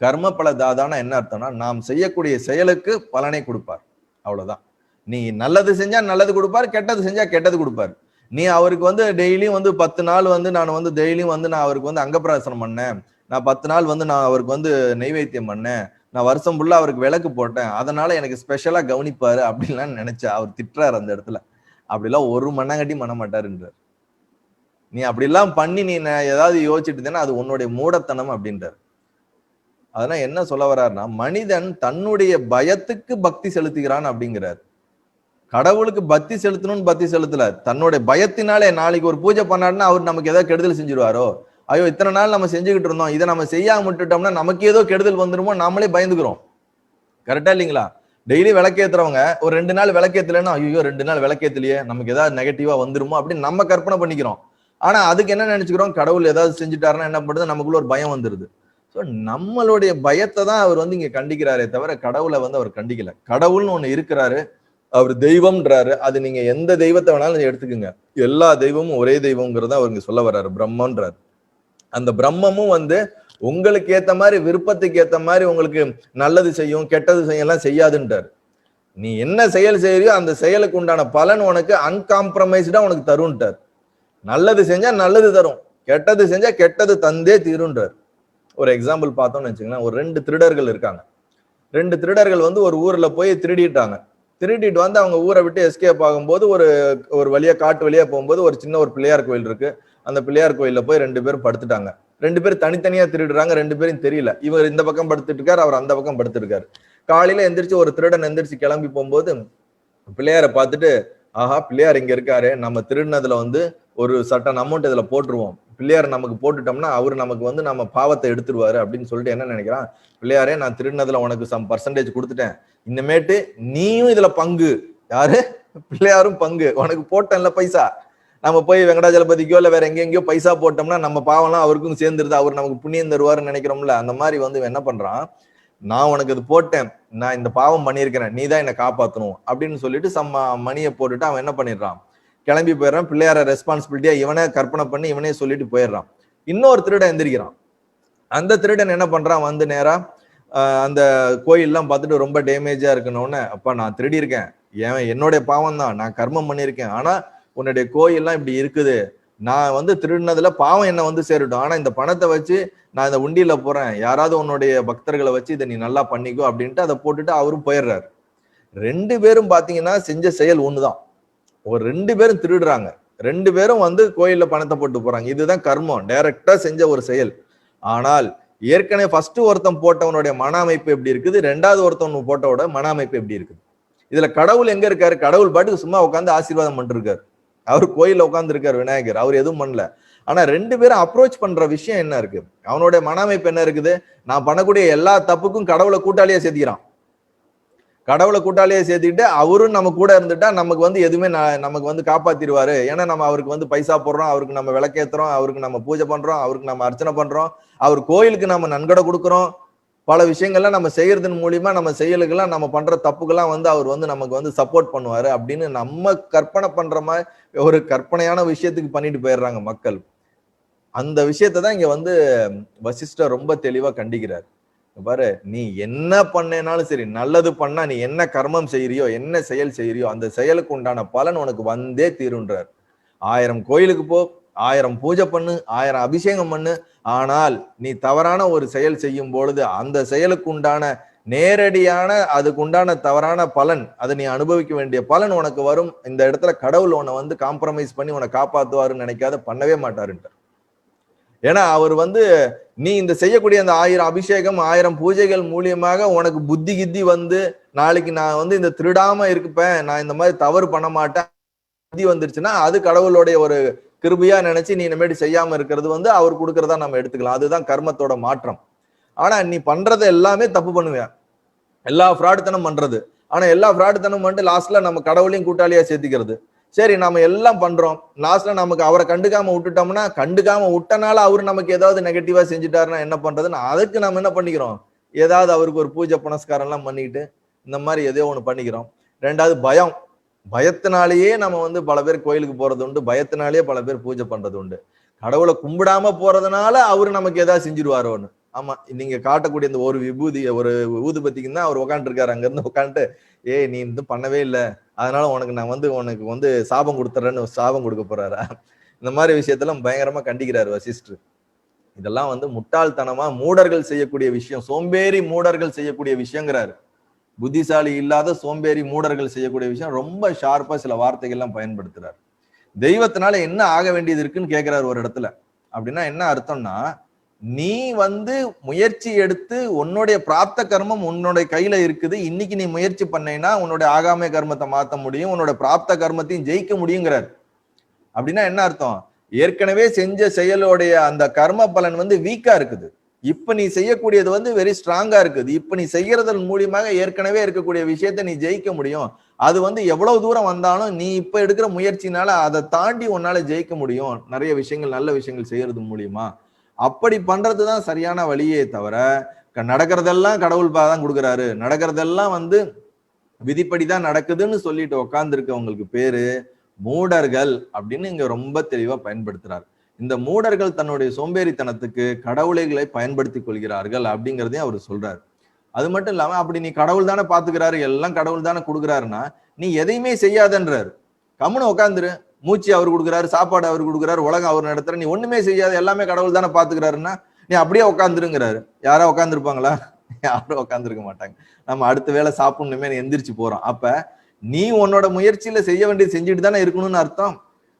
கர்ம பல தாதானா என்ன அர்த்தம்னா, நாம் செய்யக்கூடிய செயலுக்கு பலனை கொடுப்பார், அவ்வளவுதான். நீ நல்லது செஞ்சா நல்லது கொடுப்பார், கெட்டது செஞ்சா கெட்டது கொடுப்பார். நீ அவருக்கு வந்து டெய்லியும் வந்து 10 நாள் வந்து நான் வந்து டெய்லியும் வந்து நான் அவருக்கு வந்து அங்கப்பிரவேசனம் பண்ணேன், நான் 10 நாள் வந்து நான் அவருக்கு வந்து நெய்வேத்தியம் பண்ணேன், நான் வருஷம் ஃபுல்லா அவருக்கு விளக்கு போட்டேன், அதனால எனக்கு ஸ்பெஷலா கவனிப்பாரு அப்படின்லாம் நினைச்சா அவர் திட்டுறாரு அந்த இடத்துல. அப்படிலாம் ஒரு மண்ணாங்கட்டி பண்ண மாட்டாருன்றார். நீ அப்படிலாம் பண்ணி நீ ஏதாவது யோசிச்சுட்டு இருந்தேன்னா அது உன்னுடைய மூடத்தனம் அப்படின்றார். அதெல்லாம் என்ன சொல்ல வர்றாருன்னா, மனிதன் தன்னுடைய பயத்துக்கு பக்தி செலுத்துகிறான் அப்படிங்கிறார். கடவுளுக்கு பக்தி செலுத்தணும்னு பக்தி செலுத்தல, தன்னுடைய பயத்தினாலே நாளைக்கு ஒரு பூஜை பண்ணாருன்னா அவர் நமக்கு ஏதாவது கெடுதல் செஞ்சிருவாரோ, ஐயோ இத்தனை நாள் நம்ம செஞ்சுக்கிட்டு இருந்தோம், இதை நம்ம செய்யாம விட்டுட்டோம்னா நமக்கு ஏதோ கெடுதல் வந்துருமோ நாமளே பயந்துக்கிறோம். கரெக்டா இல்லைங்களா? டெய்லி விளக்கேத்துறவங்க ஒரு 2 நாள் விளக்கேத்தலைன்னா ஐயோ 2 நாள் விளக்கேத்தலையே நமக்கு ஏதாவது நெகட்டிவா வந்துருமோ அப்படின்னு நம்ம கற்பனை பண்ணிக்கிறோம். ஆனா அதுக்கு என்ன நினைச்சுக்கிறோம், கடவுள் ஏதாவது செஞ்சுட்டாருன்னா என்ன பண்றது, நமக்குள்ள ஒரு பயம் வந்துருது. சோ நம்மளுடைய பயத்தை தான் அவர் வந்து இங்க கண்டிக்கிறாரே தவிர கடவுளை வந்து அவர் கண்டிக்கல. கடவுள்னு ஒண்ணு இருக்கிறாரு, அவர் தெய்வம்ன்றாரு. அது நீங்க எந்த தெய்வத்தை வேணாலும் எடுத்துக்குங்க, எல்லா தெய்வமும் ஒரே தெய்வம்ங்கிறத அவர் இங்க சொல்ல வர்றாரு, பிரம்மன்றாரு. அந்த பிரம்மமும் வந்து உங்களுக்கு ஏத்த மாதிரி விருப்பத்துக்கு ஏத்த மாதிரி உங்களுக்கு நல்லது செய்யும் கெட்டது செய்யலாம் செய்யாதுன்றாரு. நீ என்ன செயல் செய்யறியோ அந்த செயலுக்கு உண்டான பலன் உனக்கு அன்காம்ப்ரமைஸ்டா உனக்கு தரும்ன்றார். நல்லது செஞ்சா நல்லது தரும், கெட்டது செஞ்சா கெட்டது தந்தே தீருன்றார். ஒரு எக்ஸாம்பிள் பார்த்தோம்னு வச்சுங்களேன், ஒரு 2 திருடர்கள் இருக்காங்க. 2 திருடர்கள் வந்து ஒரு ஊர்ல போய் திருடிட்டாங்க. திருடிட்டு வந்து அவங்க ஊரை விட்டு எஸ்கேப் ஆகும்போது ஒரு வழியா காட்டு வழியா போகும்போது ஒரு சின்ன ஒரு பிள்ளையார் கோயில் இருக்கு. அந்த பிள்ளையார் கோயில்ல போய் 2 பேரும் படுத்துட்டாங்க. 2 பேரும் தனித்தனியா திருடுறாங்க, 2 பேரும் தெரியல. இவர் இந்த பக்கம் படுத்துட்டு இருக்காரு, அவர் அந்த பக்கம் படுத்துருக்காரு. காலையில எந்திரிச்சு ஒரு திருடன் எந்திரிச்சு கிளம்பி போகும்போது பிள்ளையாரை பார்த்துட்டு, ஆஹா பிள்ளையார் இங்க இருக்காரு, நம்ம திருடினதுல வந்து ஒரு சட்டன் அமௌண்ட் இதுல போட்டுருவோம், பிள்ளையார் நமக்கு போட்டுட்டோம்னா அவரு நமக்கு வந்து நம்ம பாவத்தை எடுத்துருவாரு அப்படின்னு சொல்லிட்டு என்ன நினைக்கிறான், பிள்ளையாரே நான் திருடினதுல உனக்கு சம் பர்சன்டேஜ் கொடுத்துட்டேன், இனிமேட்டு நீயும் இதுல பங்கு, யாரு பிள்ளையாரும் பங்கு, உனக்கு போட்டேன்ல பைசா, நம்ம போய் வெங்கடாஜலபதிக்கோ இல்ல வேற எங்கெங்கயோ பைசா போட்டோம்னா நம்ம பாவம்லாம் அவருக்கும் சேர்ந்துருது, அவர் நமக்கு புண்ணியம் தருவாருன்னு நினைக்கிறோம்ல, அந்த மாதிரி வந்து என்ன பண்றான், நான் உனக்கு இது போட்டேன், நான் இந்த பாவம் பண்ணியிருக்கிறேன், நீ தான் என்னை காப்பாற்றணும் அப்படின்னு சொல்லிட்டு மணியை போட்டுட்டு அவன் என்ன பண்ணிடுறான், கிளம்பி போயிடுறான். பிள்ளையார ரெஸ்பான்சிபிலிட்டியா இவனே கற்பனை பண்ணி இவனே சொல்லிட்டு போயிடுறான். இன்னொரு திருடன் எந்திரிக்கிறான். அந்த திருடன் என்ன பண்றான், வந்து நேரா அந்த கோயில்லாம் பார்த்துட்டு ரொம்ப டேமேஜா இருக்கணும்னு, அப்பா நான் திருடி இருக்கேன், என்னுடைய பாவம் தான், நான் கர்மம் பண்ணியிருக்கேன், ஆனா உன்னுடைய கோயில்லாம் இப்படி இருக்குது, நான் வந்து திருடினதுல பாவம் என்ன வந்து சேரட்டும், ஆனா இந்த பணத்தை வச்சு நான் இந்த உண்டியில போறேன், யாராவது உன்னுடைய பக்தர்களை வச்சு இதை நீ நல்லா பண்ணிக்கோ அப்படின்ட்டு அதை போட்டுட்டு அவரும் போயிடுறாரு. 2 பேரும் பாத்தீங்கன்னா செஞ்ச செயல் ஒண்ணுதான். ஒரு 2 பேரும் திருடுறாங்க, 2 பேரும் வந்து கோயில்ல பணத்தை போட்டு போறாங்க, இதுதான் கர்மம், டைரக்டா செஞ்ச ஒரு செயல். ஆனால் ஏற்கனவே ஃபர்ஸ்ட் ஒருத்தன் போட்டவனுடைய மன அமைப்பு எப்படி இருக்குது, 2வது ஒருத்தவன் போட்டவோட மன அமைப்பு எப்படி இருக்குது. இதுல கடவுள் எங்க இருக்காரு, கடவுள் பாட்டுக்கு சும்மா உட்காந்து ஆசீர்வாதம் பண்ணிருக்காரு, அவர் கோயில்ல உட்கார்ந்து இருக்காரு விநாயகர், அவர் எதுவும் பண்ணல. ஆனா 2 பேரும் அப்ரோச் பண்ற விஷயம் என்ன இருக்கு, அவனுடைய மன அமைப்பு என்ன இருக்குது, நான் பண்ணக்கூடிய எல்லா தப்புக்கும் கடவுளை கூட்டாளியா சேர்த்திக்கிறான், கடவுளை கூட்டாளியே சேர்த்துக்கிட்டு அவரும் நம்ம கூட இருந்துட்டா நமக்கு வந்து எதுவுமே நமக்கு வந்து காப்பாத்திடுவாரு, ஏன்னா நம்ம அவருக்கு வந்து பைசா போடுறோம், அவருக்கு நம்ம விளக்கேத்துறோம், அவருக்கு நம்ம பூஜை பண்றோம், அவருக்கு நம்ம அர்ச்சனை பண்றோம், அவர் கோயிலுக்கு நம்ம நன்கொடை கொடுக்குறோம், பல விஷயங்கள்லாம் நம்ம செய்யறதன் மூலியமா நம்ம செயலுக்கெல்லாம் நம்ம பண்ற தப்புக்கெல்லாம் வந்து அவர் வந்து நமக்கு வந்து சப்போர்ட் பண்ணுவாரு அப்படின்னு நம்ம கற்பனை பண்ற மாதிரி ஒரு கற்பனையான விஷயத்துக்கு பண்ணிட்டு போயிடுறாங்க மக்கள். அந்த விஷயத்தை தான் இங்க வந்து வசிஷ்டர் ரொம்ப தெளிவா கண்டிக்கிறார். பாரு, நீ என்ன பண்ணேனாலும் சரி, நல்லது பண்ணா நீ என்ன கர்மம் செய்யறியோ, என்ன செயல் செய்யறியோ அந்த செயலுக்கு உண்டான பலன் உனக்கு வந்தே தீருன்றார். 1000 கோயிலுக்கு போ, 1000 பூஜை பண்ணு, 1000 அபிஷேகம் பண்ணு, ஆனால் நீ தவறான ஒரு செயல் செய்யும் பொழுது அந்த செயலுக்கு உண்டான நேரடியான அதுக்கு உண்டான தவறான பலன், அதை நீ அனுபவிக்க வேண்டிய பலன் உனக்கு வரும். இந்த இடத்துல கடவுள் உன்னை வந்து காம்ப்ரமைஸ் பண்ணி உன்னை காப்பாத்துவாருன்னு நினைக்காத, பண்ணவே மாட்டாருன்ட்டு. ஏன்னா அவர் வந்து நீ இந்த செய்யக்கூடிய அந்த 1000 அபிஷேகம் 1000 பூஜைகள் மூலியமாக உனக்கு புத்தி கித்தி வந்து நாளைக்கு நான் வந்து இந்த திருடாம இருப்பேன், நான் இந்த மாதிரி தவறு பண்ண மாட்டேன் புத்தி வந்துருச்சுன்னா அது கடவுளுடைய ஒரு கிருபையா நினைச்சு நீ இனிமேட்டு செய்யாம இருக்கிறது வந்து அவர் கொடுக்கறதா நம்ம எடுத்துக்கலாம். அதுதான் கர்மத்தோட மாற்றம். ஆனா நீ பண்றது எல்லாமே தப்பு பண்ணுவேன், எல்லா ஃப்ராடுத்தனம் பண்றது, ஆனா எல்லா ஃப்ராடுத்தனம் பண்ணிட்டு லாஸ்ட்ல நம்ம கடவுளையும் கூட்டாளியா சேர்த்துக்கிறது. சரி நம்ம எல்லாம் பண்றோம், லாஸ்ட்ல நமக்கு அவரை கண்டுக்காம விட்டுட்டோம்னா, கண்டுக்காம விட்டனால அவரு நமக்கு ஏதாவது நெகட்டிவா செஞ்சுட்டாருன்னா என்ன பண்றதுன்னு அதுக்கு நம்ம என்ன பண்ணிக்கிறோம், ஏதாவது அவருக்கு ஒரு பூஜை புனஸ்காரம் எல்லாம் பண்ணிட்டு இந்த மாதிரி எதையோ ஒண்ணு பண்ணிக்கிறோம். 2வது பயம், பயத்தினாலேயே நம்ம வந்து பல பேர் கோயிலுக்கு போறது உண்டு, பயத்தினாலேயே பல பேர் பூஜை பண்றது உண்டு. கடவுளை கும்பிடாம போறதுனால அவரு நமக்கு ஏதாவது செஞ்சிருவாரோன்னு ஆமா, நீங்க காட்டக்கூடிய இந்த ஒரு விபூதி, ஒரு ஊதுபத்திக்கு தான் அவர் உட்காந்துட்டு இருக்காரு. அங்க இருந்து உட்காந்துட்டு, ஏய் நீ இது பண்ணவே இல்ல, அதனால உனக்கு நான் உனக்கு சாபம் கொடுத்துறேன்னு சாபம் கொடுக்க போறாரா? இந்த மாதிரி விஷயத்தெல்லாம் பயங்கரமா கண்டிக்கிறாரு வசிஷ்டர். இதெல்லாம் முட்டாள்தனமா மூடர்கள் செய்யக்கூடிய விஷயம், சோம்பேறி மூடர்கள் செய்யக்கூடிய விஷயங்கிறாரு. புத்திசாலி இல்லாத சோம்பேறி மூடர்கள் செய்யக்கூடிய விஷயம். ரொம்ப ஷார்ப்பா சில வார்த்தைகள்லாம் பயன்படுத்துறாரு. தெய்வத்தினால என்ன ஆக வேண்டியது இருக்குன்னு கேட்கிறாரு ஒரு இடத்துல. அப்படின்னா என்ன அர்த்தம்னா, நீ முயற்சி எடுத்து உன்னுடைய பிராப்த கர்மம் உன்னுடைய கையில இருக்குது. இன்னைக்கு நீ முயற்சி பண்ணேன்னா உன்னுடைய ஆகாமிய கர்மத்தை மாத்த முடியும், உன்னோட பிராப்த கர்மத்தையும் ஜெயிக்க முடியுங்கிறார். அப்படின்னா என்ன அர்த்தம்? ஏற்கனவே செஞ்ச செயலோடைய அந்த கர்ம பலன் வீக்கா இருக்குது. இப்ப நீ செய்யக்கூடியது வெரி ஸ்ட்ராங்கா இருக்குது. இப்ப நீ செய்யறதன் மூலியமாக ஏற்கனவே இருக்கக்கூடிய விஷயத்தை நீ ஜெயிக்க முடியும். அது எவ்வளவு தூரம் வந்தாலும் நீ இப்ப எடுக்கிற முயற்சினால அதை தாண்டி உன்னால ஜெயிக்க முடியும். நிறைய விஷயங்கள், நல்ல விஷயங்கள் செய்யறது மூலியமா. அப்படி பண்றதுதான் சரியான வழியே தவிர, நடக்கிறதெல்லாம் கடவுள் தான் கொடுக்குறாரு, நடக்கிறதெல்லாம் விதிப்படிதான் நடக்குதுன்னு சொல்லிட்டு உட்கார்ந்து இருக்கவங்களுக்கு பேரு மூடர்கள் அப்படின்னு இங்க ரொம்ப தெளிவா பயன்படுத்துறாரு. இந்த மூடர்கள் தன்னுடைய சோம்பேறித்தனத்துக்கு கடவுளைகளை பயன்படுத்திக் கொள்கிறார்கள் அப்படிங்கிறதையும் அவர் சொல்றாரு. அது மட்டும் இல்லாம, அப்படி நீ கடவுள் தானே பாத்துக்கிறாரு, எல்லாம் கடவுள் தானே கொடுக்குறாருன்னா நீ எதையுமே செய்யாதன்றாரு. கம்முன்னு உட்காந்துரு, மூச்சு அவர் கொடுக்குறாரு, சாப்பாடு அவர் கொடுக்குறாரு, உலகம் அவர் நடத்துற, நீ ஒண்ணுமே செய்யாத, எல்லாமே கடவுள் தானே பாத்துக்கிறாருன்னா நீ அப்படியே உட்காந்துருங்கிறாரு. யாரா உட்காந்துருப்பாங்களா? யாரும் உட்காந்துருக்க மாட்டாங்க. நம்ம அடுத்த வேலை சாப்பிடணுமே எந்திரிச்சு போறோம். அப்ப நீ உன்னோட முயற்சியில செய்ய வேண்டியது செஞ்சுட்டு தானே இருக்கணும்னு அர்த்தம்.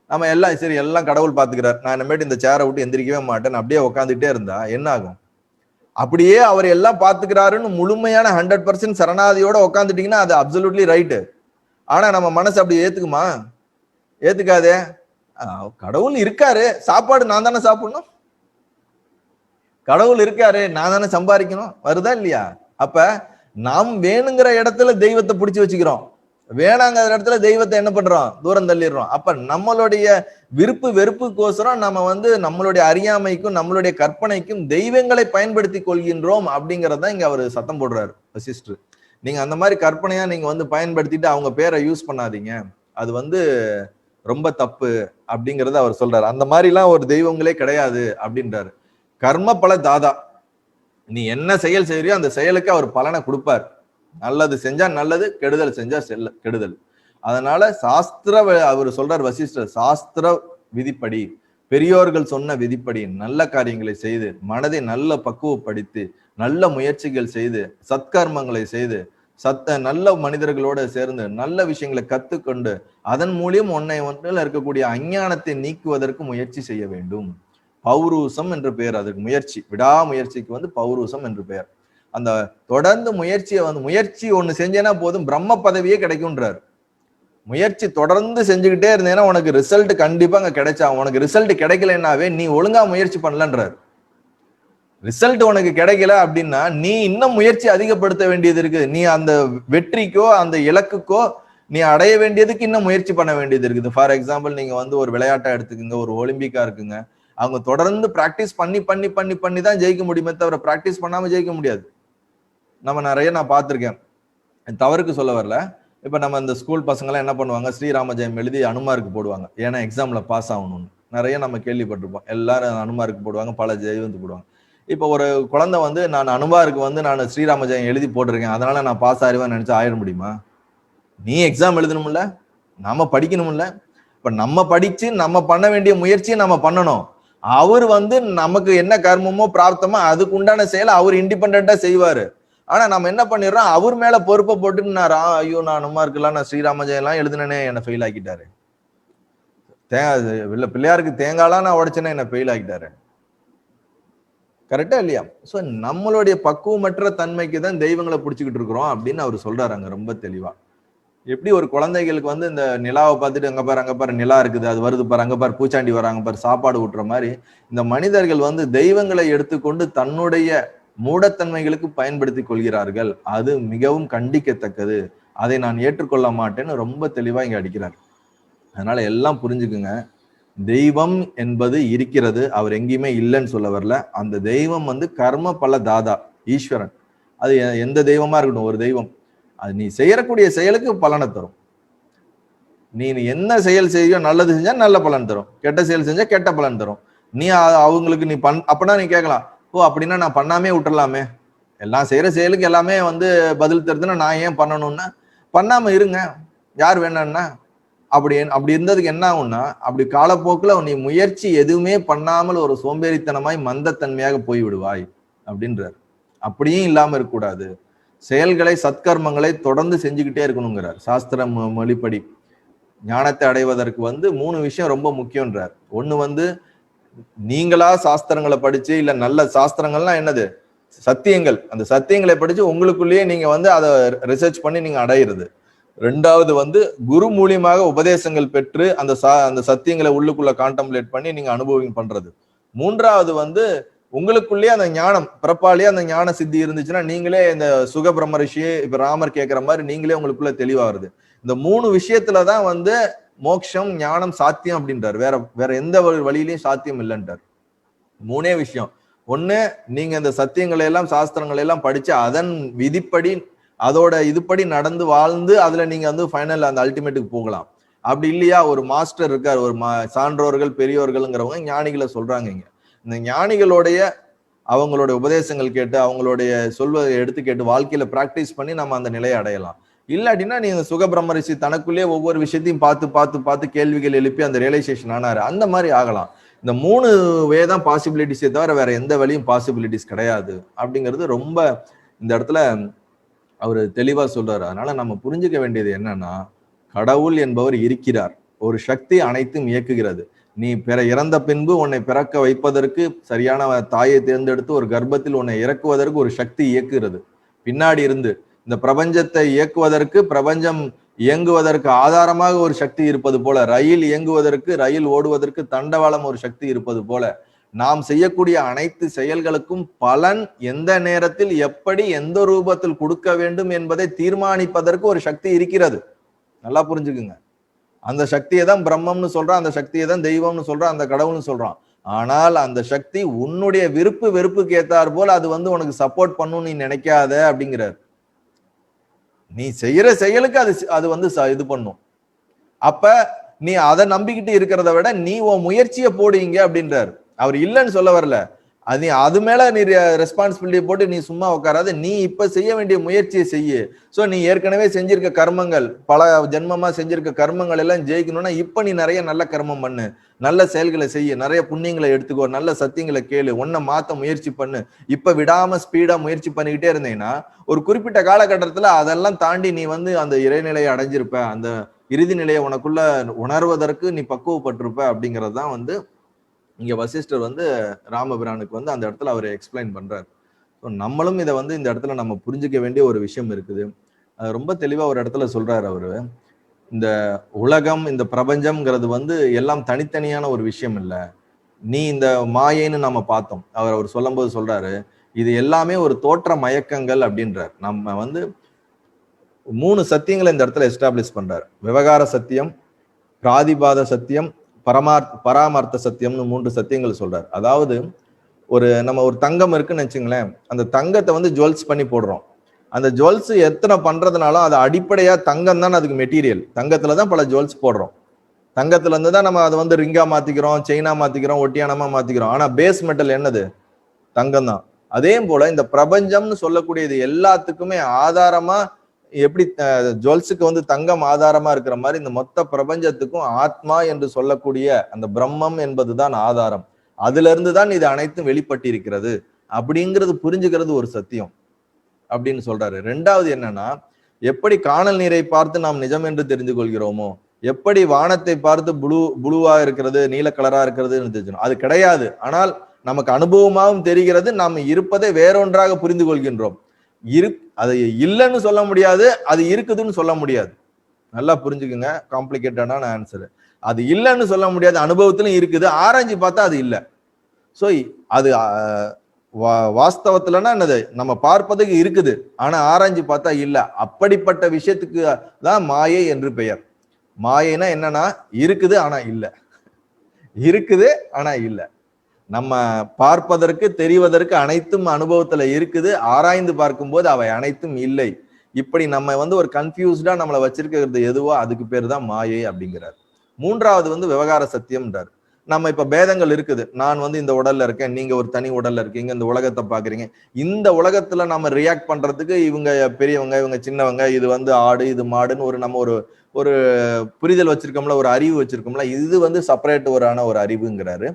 நம்ம எல்லாம் சரி, எல்லாம் கடவுள் பாத்துக்கிறார், நான் இனிமேட்டு இந்த சேரை விட்டு எந்திரிக்கவே மாட்டேன், அப்படியே உட்காந்துட்டே இருந்தா என்ன ஆகும்? அப்படியே அவர் எல்லாம் பாத்துக்கிறாருன்னு முழுமையான 100% சரணாதியோட உட்காந்துட்டீங்கன்னா அது அப்சல்யூட்லி ரைட்டு. ஆனா நம்ம மனசு அப்படி ஏத்துக்குமா? ஏத்துக்காதே. கடவுள் இருக்காரு, சாப்பாடு நான் தானே சாப்பிடணும், கடவுள் இருக்காரு, நான் தானே சம்பாதிக்கணும், வருதா இல்லையா? அப்ப நாம் வேணுங்கிற இடத்துல தெய்வத்தை பிடிச்சு வச்சுக்கிறோம், வேணாங்கிற இடத்துல தெய்வத்தை என்ன பண்றோம்? தூரம் தள்ளிடுறோம். அப்ப நம்மளுடைய விருப்பு வெறுப்புக்கோசரம் நம்ம நம்மளுடைய அறியாமைக்கும் நம்மளுடைய கற்பனைக்கும் தெய்வங்களை பயன்படுத்தி கொள்கின்றோம் அப்படிங்கறத இங்க அவர் சத்தம் போடுறாரு வசிஷ்டர். நீங்க அந்த மாதிரி கற்பனையா நீங்க பயன்படுத்திட்டு அவங்க பேரை யூஸ் பண்ணாதீங்க, அது ரொம்ப தப்பு அப்படிங்கறத அவர் சொல்றாரு. அந்த மாதிரி எல்லாம் ஒரு தெய்வங்களே கிடையாது அப்படின்றாரு. கர்ம பல தாதா, நீ என்ன செயல் செய்யறியோ அந்த செயலுக்கு அவர் பலனை கொடுப்பார். நல்லது செஞ்சா நல்லது, கெடுதல் செஞ்சா கெடுதல். அதனால சாஸ்திர, அவர் சொல்றார் வசிஷ்டர், சாஸ்திர விதிப்படி, பெரியோர்கள் சொன்ன விதிப்படி நல்ல காரியங்களை செய்து, மனதை நல்ல பக்குவப்படுத்தி, நல்ல முயற்சிகள் செய்து, சத்கர்மங்களை செய்து, நல்ல மனிதர்களோட சேர்ந்து நல்ல விஷயங்களை கத்துக்கொண்டு அதன் மூலியம் ஒன்றில் இருக்கக்கூடிய அஞ்ஞானத்தை நீக்குவதற்கு முயற்சி செய்ய வேண்டும். பௌரூசம் என்று பெயர் அதுக்கு. முயற்சி, விடாமுயற்சிக்கு பௌரூசம் என்று பெயர். அந்த தொடர்ந்து முயற்சியை முயற்சி ஒண்ணு செஞ்சேன்னா போதும், பிரம்ம பதவியே கிடைக்கும்ன்றார். முயற்சி தொடர்ந்து செஞ்சுக்கிட்டே இருந்தேன்னா உனக்கு ரிசல்ட் கண்டிப்பா அங்க கிடைச்சா, உனக்கு ரிசல்ட் கிடைக்கலன்னாவே நீ ஒழுங்கா முயற்சி பண்ணலன்றார். ரிசல்ட் உனக்கு கிடைக்கல அப்படின்னா நீ இன்னும் முயற்சி அதிகப்படுத்த வேண்டியது இருக்கு. நீ அந்த வெற்றிக்கோ அந்த இலக்குக்கோ நீ அடைய வேண்டியதுக்கு இன்னும் முயற்சி பண்ண வேண்டியது இருக்குது. ஃபார் எக்ஸாம்பிள், நீங்க ஒரு விளையாட்டா எடுத்துக்கங்க, ஒரு ஒலிம்பிக்கா இருக்குங்க, அவங்க தொடர்ந்து பிராக்டிஸ் பண்ணி பண்ணி பண்ணி பண்ணி தான் ஜெயிக்க முடியுமே தவிர பிராக்டிஸ் பண்ணாம ஜெயிக்க முடியாது. நான் பார்த்திருக்கேன், தவறுக்கு சொல்ல வரல. இப்ப நம்ம இந்த ஸ்கூல் பசங்க எல்லாம் என்ன பண்ணுவாங்க, ஸ்ரீராம ஜெயம் எழுதி அனுமாருக்கு போடுவாங்க, ஏன்னா எக்ஸாம்ல பாஸ் ஆகணும்னு. நிறைய நம்ம கேள்விப்பட்டிருப்போம். எல்லாரும் அனுமாருக்கு போடுவாங்க, பல ஜெயவந்த் போடுவாங்க. இப்ப ஒரு குழந்தை நான் அனுமாருக்கு நான் ஸ்ரீராம ஜெயம் எழுதி போட்டிருக்கேன், அதனால நான் பாஸ் ஆயிடுவேன் நினைச்சா ஆயிட முடியுமா? நீ எக்ஸாம் எழுதணும்ல, நாம படிக்கணும்ல. இப்ப நம்ம படிச்சு நம்ம பண்ண வேண்டிய முயற்சியை நம்ம பண்ணணும். அவர் நமக்கு என்ன கர்மமோ பிராப்தமோ அதுக்கு உண்டான செயலை அவர் இண்டிபெண்டா செய்வாரு. ஆனா நம்ம என்ன பண்ணிடுறோம், அவர் மேல பொறுப்பை போட்டு ஐயோ நான் அனுமாருக்குலாம் நான் ஸ்ரீராம ஜெயம் எல்லாம் எழுதுனே, என்ன ஃபெயில் ஆக்கிட்டாரு. பிள்ளையாருக்கு தேங்காய்லாம் நான் உடைச்சேன்னா என்ன ஃபெயில் ஆக்கிட்டாரு. கரெக்டா இல்லையா? சோ நம்மளுடைய பக்குவமற்ற தன்மைக்கு தான் தெய்வங்களை பிடிச்சுக்கிட்டு இருக்கிறோம் அப்படின்னு அவர் சொல்றாரு அங்க ரொம்ப தெளிவா. எப்படி ஒரு குழந்தைகளுக்கு இந்த நிலாவை பார்த்துட்டு அங்க பாரு நிலா இருக்குது, அது வருது பாரு, அங்க பாரு பூச்சாண்டி வராங்க பாரு, சாப்பாடு ஊட்டுற மாதிரி இந்த மனிதர்கள் தெய்வங்களை எடுத்துக்கொண்டு தன்னுடைய மூடத்தன்மைகளுக்கு பயன்படுத்தி கொள்கிறார்கள். அது மிகவும் கண்டிக்கத்தக்கது, அதை நான் ஏற்றுக்கொள்ள மாட்டேன்னு ரொம்ப தெளிவா இங்க அடிக்கிறார். அதனால எல்லாம் புரிஞ்சுக்குங்க, தெய்வம் என்பது இருக்கிறது, அவர் எங்கேயுமே இல்லைன்னு சொல்ல வரல. அந்த தெய்வம் கர்ம பல தாதா, ஈஸ்வரன். அது எந்த தெய்வமா இருக்கட்டும், ஒரு தெய்வம் அது நீ செய்யக்கூடிய செயலுக்கு பலனை தரும். நீ என்ன செயல் செய்யோ, நல்லது செஞ்சா நல்ல பலன் தரும், கெட்ட செயல் செஞ்சா கெட்ட பலன் தரும். நீ அவங்களுக்கு நீ அப்பனா நீ கேட்கலாம், ஓ அப்படின்னா நான் பண்ணாமே விட்டுறலாமே, எல்லாம் செய்யற செயலுக்கு எல்லாமே வந்து பதில் தருதுன்னா நான் ஏன் பண்ணணும்னா பண்ணாம இருங்க, யார் வேணாம்னா. அப்படி இருந்ததுக்கு என்ன ஆகும்னா, அப்படி காலப்போக்குல நீ முயற்சி எதுவுமே பண்ணாமல் ஒரு சோம்பேறித்தனமாய் மந்தத்தன்மையாக போய் விடுவாய் அப்படின்றார். அப்படியும் இல்லாம இருக்கக்கூடாது, செயல்களை சத்கர்மங்களை தொடர்ந்து செஞ்சுக்கிட்டே இருக்கணுங்கிறார். சாஸ்திர மொழிப்படி ஞானத்தை அடைவதற்கு வந்து 3 விஷயம் ரொம்ப முக்கியம்ன்றார். ஒண்ணு வந்து நீங்களா சாஸ்திரங்களை படிச்சு, இல்ல நல்ல சாஸ்திரங்கள்லாம் என்னது, சத்தியங்கள், அந்த சத்தியங்களை படிச்சு உங்களுக்குள்ளேயே நீங்க வந்து அதை ரிசர்ச் பண்ணி நீங்க அடையிறது. ரெண்டாவது வந்து குரு மூலியமாக உபதேசங்கள் பெற்று அந்த சத்தியங்களை உள்ளுக்குள்ள கான்டம்ப்ளேட் பண்ணி நீங்க அனுபவம் பண்றது. மூன்றாவது வந்து உங்களுக்குள்ளேயே அந்த ஞானம் பிறப்பாலேயே அந்த ஞான சித்தி இருந்துச்சுன்னா நீங்களே இந்த சுக பிரம்ம ரிஷி இப்ப ராமர் கேட்கிற மாதிரி நீங்களே உங்களுக்குள்ள தெளிவாகுது. இந்த 3 விஷயத்துலதான் வந்து மோட்சம் ஞானம் சாத்தியம் அப்படின்றார். வேற எந்த வழியிலையும் சாத்தியம் இல்லைன்றார். 3 விஷயம். ஒண்ணு, நீங்க இந்த சத்தியங்களை எல்லாம் சாஸ்திரங்களை எல்லாம் படிச்சு அதன் விதிப்படி அதோட இதுபடி நடந்து வாழ்ந்து அதுல நீங்க வந்து ஃபைனல் அந்த அல்டிமேட்டுக்கு போகலாம். அப்படி இல்லையா, ஒரு மாஸ்டர் இருக்கார், ஒரு சான்றோர்கள் பெரியோர்கள்ங்கிறவங்க ஞானிகளை சொல்றாங்க. இங்க இந்த ஞானிகளுடைய அவங்களுடைய உபதேசங்கள் கேட்டு அவங்களுடைய சொல்வதை எடுத்து கேட்டு வாழ்க்கையில பிராக்டிஸ் பண்ணி நம்ம அந்த நிலையை அடையலாம். இல்லாட்டினா நீங்க சுக பிரம்ம ரிஷி தனக்குள்ளேயே ஒவ்வொரு விஷயத்தையும் பார்த்து பார்த்து பார்த்து கேள்விகள் எழுப்பி அந்த ரியலைசேஷன் ஆனாரு, அந்த மாதிரி ஆகலாம். இந்த 3 வே தான் பாசிபிலிட்டிஸே தவிர வேற எந்த வழியும் பாசிபிலிட்டிஸ் கிடையாது அப்படிங்கிறது ரொம்ப இந்த இடத்துல அவர் தெளிவா சொல்றாரு. அதனால நம்ம புரிஞ்சுக்க வேண்டியது என்னன்னா, கடவுள் என்பவர் இருக்கிறார், ஒரு சக்தி அனைத்தும் இயக்குகிறது. நீ இறந்த பின்பு உன்னை பிறக்க வைப்பதற்கு சரியான தாயை தேர்ந்தெடுத்து ஒரு கர்ப்பத்தில் உன்னை இறக்குவதற்கு ஒரு சக்தி இயக்குகிறது. பின்னாடி இருந்து இந்த பிரபஞ்சத்தை இயக்குவதற்கு, பிரபஞ்சம் இயங்குவதற்கு ஆதாரமாக ஒரு சக்தி இருப்பது போல, ரயில் இயங்குவதற்கு, ரயில் ஓடுவதற்கு தண்டவாளம் ஒரு சக்தி இருப்பது போல, நாம் செய்யக்கூடிய அனைத்து செயல்களுக்கும் பலன் எந்த நேரத்தில் எப்படி எந்த ரூபத்தில் கொடுக்க வேண்டும் என்பதை தீர்மானிப்பதற்கு ஒரு சக்தி இருக்கிறது. நல்லா புரிஞ்சுக்குங்க. அந்த சக்தியை தான் பிரம்மம்னு சொல்றான், அந்த சக்தியை தான் தெய்வம்னு சொல்றான், அந்த கடவுள்னு சொல்றான். ஆனால் அந்த சக்தி உன்னுடைய விருப்பு வெறுப்புக்கு ஏத்தார் போல அது வந்து உனக்கு சப்போர்ட் பண்ணும் நீ நினைக்காத அப்படிங்கிறார். நீ செய்யற செயலுக்கு அது வந்து இது பண்ணும். அப்ப நீ அதை நம்பிக்கிட்டு இருக்கிறத விட நீ உன் முயற்சியை போடுங்க அப்படின்றார். அவர் இல்லைன்னு சொல்ல வரல, அது மேல நீ ரெஸ்பான்சிபிலிட்டி போட்டு நீ சும்மா உட்காராது, நீ இப்ப செய்ய வேண்டிய முயற்சியை செய்ய. சோ நீ ஏற்கனவே செஞ்சிருக்க கர்மங்கள், பல ஜென்மமா செஞ்சிருக்க கர்மங்கள் எல்லாம் ஜெயிக்கணும்னா இப்ப நீ நிறைய நல்ல கர்மம் பண்ணு, நல்ல செயல்களை செய்ய, நிறைய புண்ணியங்களை எடுத்துக்கோ, நல்ல சத்தியங்களை கேளு, உன்னை மாத்த முயற்சி பண்ணு. இப்ப விடாம ஸ்பீடா முயற்சி பண்ணிக்கிட்டே இருந்தீங்கன்னா ஒரு குறிப்பிட்ட காலகட்டத்துல அதெல்லாம் தாண்டி நீ வந்து அந்த இறைநிலையை அடைஞ்சிருப்ப, அந்த இறுதி நிலையை உனக்குள்ள உணர்வதற்கு நீ பக்குவப்பட்டிருப்ப அப்படிங்கிறது தான் வந்து இங்க வசிஷ்டர் வந்து ராமபிரானுக்கு வந்து அந்த இடத்துல அவர் எக்ஸ்பிளைன் பண்றாரு. நம்மளும் இதை வந்து இந்த இடத்துல நம்ம புரிஞ்சுக்க வேண்டிய ஒரு விஷயம் இருக்குது. ரொம்ப தெளிவா ஒரு இடத்துல சொல்றாரு அவரு, இந்த உலகம் இந்த பிரபஞ்சம்ங்கிறது வந்து எல்லாம் தனித்தனியான ஒரு விஷயம் இல்லை. நீ இந்த மாயைன்னு நம்ம பார்த்தோம், அவர் சொல்லும் போது சொல்றாரு இது எல்லாமே ஒரு தோற்ற மயக்கங்கள் அப்படின்றார். நம்ம வந்து 3 சத்தியங்களை இந்த இடத்துல எஸ்டாப்ளிஷ் பண்றாரு. விவகார சத்தியம், பிராதிபாத சத்தியம், பராமார்த்த சத்தியம்னு 3 சத்தியங்கள் சொல்றாரு. அதாவது நம்ம ஒரு தங்கம் இருக்குன்னு வச்சுங்களேன், அந்த தங்கத்தை வந்து ஜுவல்ஸ் பண்ணி போடுறோம். அந்த ஜுவல்ஸ் எத்தனை பண்றதுனாலும் அது அடிப்படையா தங்கம் தான் அதுக்கு மெட்டீரியல். தங்கத்துல தான் பல ஜுவல்ஸ் போடுறோம். தங்கத்துல இருந்து தான் நம்ம அதை வந்து ரிங்கா மாத்திக்கிறோம், செயினா மாத்திக்கிறோம், ஒட்டியானமா மாத்திக்கிறோம். ஆனா பேஸ் மெட்டல் என்னது? தங்கம் தான். அதே போல இந்த பிரபஞ்சம்னு சொல்லக்கூடியது எல்லாத்துக்குமே ஆதாரமா எப்படி ஜுவல்ஸுக்கு வந்து தங்கம் ஆதாரமா இருக்கிற மாதிரி இந்த மொத்த பிரபஞ்சத்துக்கும் ஆத்மா என்று சொல்லக்கூடிய அந்த பிரம்மம் என்பதுதான் ஆதாரம். அதுல இருந்து தான் இது அனைத்தும் வெளிப்பட்டிருக்கிறது அப்படிங்கிறது புரிஞ்சுக்கிறது ஒரு சத்தியம் அப்படின்னு சொல்றாரு. ரெண்டாவது என்னன்னா, எப்படி காணல் நீரை பார்த்து நாம் நிஜம் என்று தெரிந்து கொள்கிறோமோ, எப்படி வானத்தை பார்த்து புளுவா இருக்கிறது, நீல கலரா இருக்கிறதுன்னு தெரிஞ்சுக்கணும். அது கிடையாது, ஆனால் நமக்கு அனுபவமாகவும் தெரிகிறது. நாம் இருப்பதை வேறொன்றாக புரிந்து கொள்கின்றோம். அது இல்லைன்னு சொல்ல முடியாது, அது இருக்குதுன்னு சொல்ல முடியாது. நல்லா புரிஞ்சுக்குங்க, காம்ப்ளிகேட்டடான ஆன்சர். அது இல்லைன்னு சொல்ல முடியாது, அனுபவத்திலும் இருக்குது, ஆராய்ச்சி பார்த்தா அது இல்லை. ஸோ அது வாஸ்தவத்துலன்னா என்னது, நம்ம பார்ப்பதுக்கு இருக்குது, ஆனா ஆராய்ச்சி பார்த்தா இல்லை. அப்படிப்பட்ட விஷயத்துக்கு தான் மாயை என்று பெயர். மாயைனா என்னன்னா, இருக்குது ஆனா இல்லை, இருக்குது ஆனா இல்லை. நம்ம பார்ப்பதற்கு தெரிவதற்கு அனைத்தும் அனுபவத்துல இருக்குது, ஆராய்ந்து பார்க்கும்போது அவை அனைத்தும் இல்லை. இப்படி நம்ம வந்து ஒரு கன்ஃபியூஸ்டா நம்மளை வச்சிருக்கிறது எதுவோ அதுக்கு பேர் தான் மாயை அப்படிங்கிறார். மூன்றாவது வந்து விவகார சத்தியம்ன்றார். நம்ம இப்ப பேதங்கள் இருக்குது. நான் வந்து இந்த உடல்ல இருக்கேன், நீங்க ஒரு தனி உடல்ல இருக்கீங்க, இந்த உலகத்தை பாக்குறீங்க. இந்த உலகத்துல நம்ம ரியாக்ட் பண்றதுக்கு இவங்க பெரியவங்க, இவங்க சின்னவங்க, இது வந்து ஆடு, இது மாடுன்னு நம்ம ஒரு ஒரு புரிதல் வச்சிருக்கோம்ல, ஒரு அறிவு வச்சிருக்கோம்ல. இது வந்து செப்பரேட்டரான ஒரு அறிவுங்கிறாரு.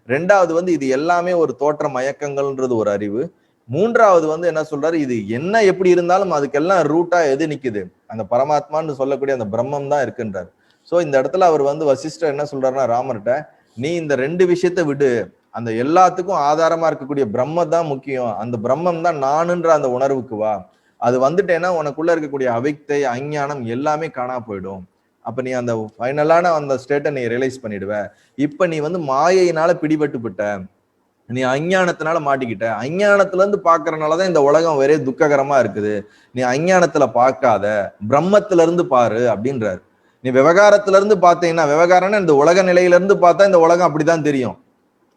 ரெண்டாவது வந்து இது எல்லாமே ஒரு தோற்ற மயக்கங்கள்ன்றது ஒரு அறிவு. மூன்றாவது வந்து என்ன சொல்றாரு, இது என்ன எப்படி இருந்தாலும் அதுக்கெல்லாம் ரூட்டா எது நிக்குது, அந்த பரமாத்மான்னு சொல்லக்கூடிய அந்த பிரம்மம் தான் இருக்குன்றார். சோ இந்த இடத்துல அவர் வந்து வசிஷ்டர் என்ன சொல்றாருன்னா ராமர்கிட்ட, நீ இந்த ரெண்டு விஷயத்தை விடு, அந்த எல்லாத்துக்கும் ஆதாரமா இருக்கக்கூடிய பிரம்ம தான் முக்கியம், அந்த பிரம்மம் தான் நானுன்ற அந்த உணர்வுக்கு வா. அது வந்துட்டேன்னா உனக்குள்ள இருக்கக்கூடிய அவிக்தை, அஞ்ஞானம் எல்லாமே காணா போயிடும். அப்ப நீ அந்த ஃபைனலான அந்த ஸ்டேட்டை நீ ரியலைஸ் பண்ணிடுவ. இப்ப நீ வந்து மாயையினால பிடிபட்டு விட்ட, நீ அஞ்ஞானத்தினால மாட்டிக்கிட்ட, அஞ்ஞானத்துல இருந்து பாக்குறதுனாலதான் இந்த உலகம் ஒரே துக்ககரமா இருக்குது. நீ அஞ்ஞானத்துல பார்க்காத, பிரம்மத்துல இருந்து பாரு அப்படின்றாரு. நீ விவகாரத்துல இருந்து பார்த்தீங்கன்னா, விவகாரம்னா இந்த உலக நிலையில இருந்து பார்த்தா இந்த உலகம் அப்படிதான் தெரியும்.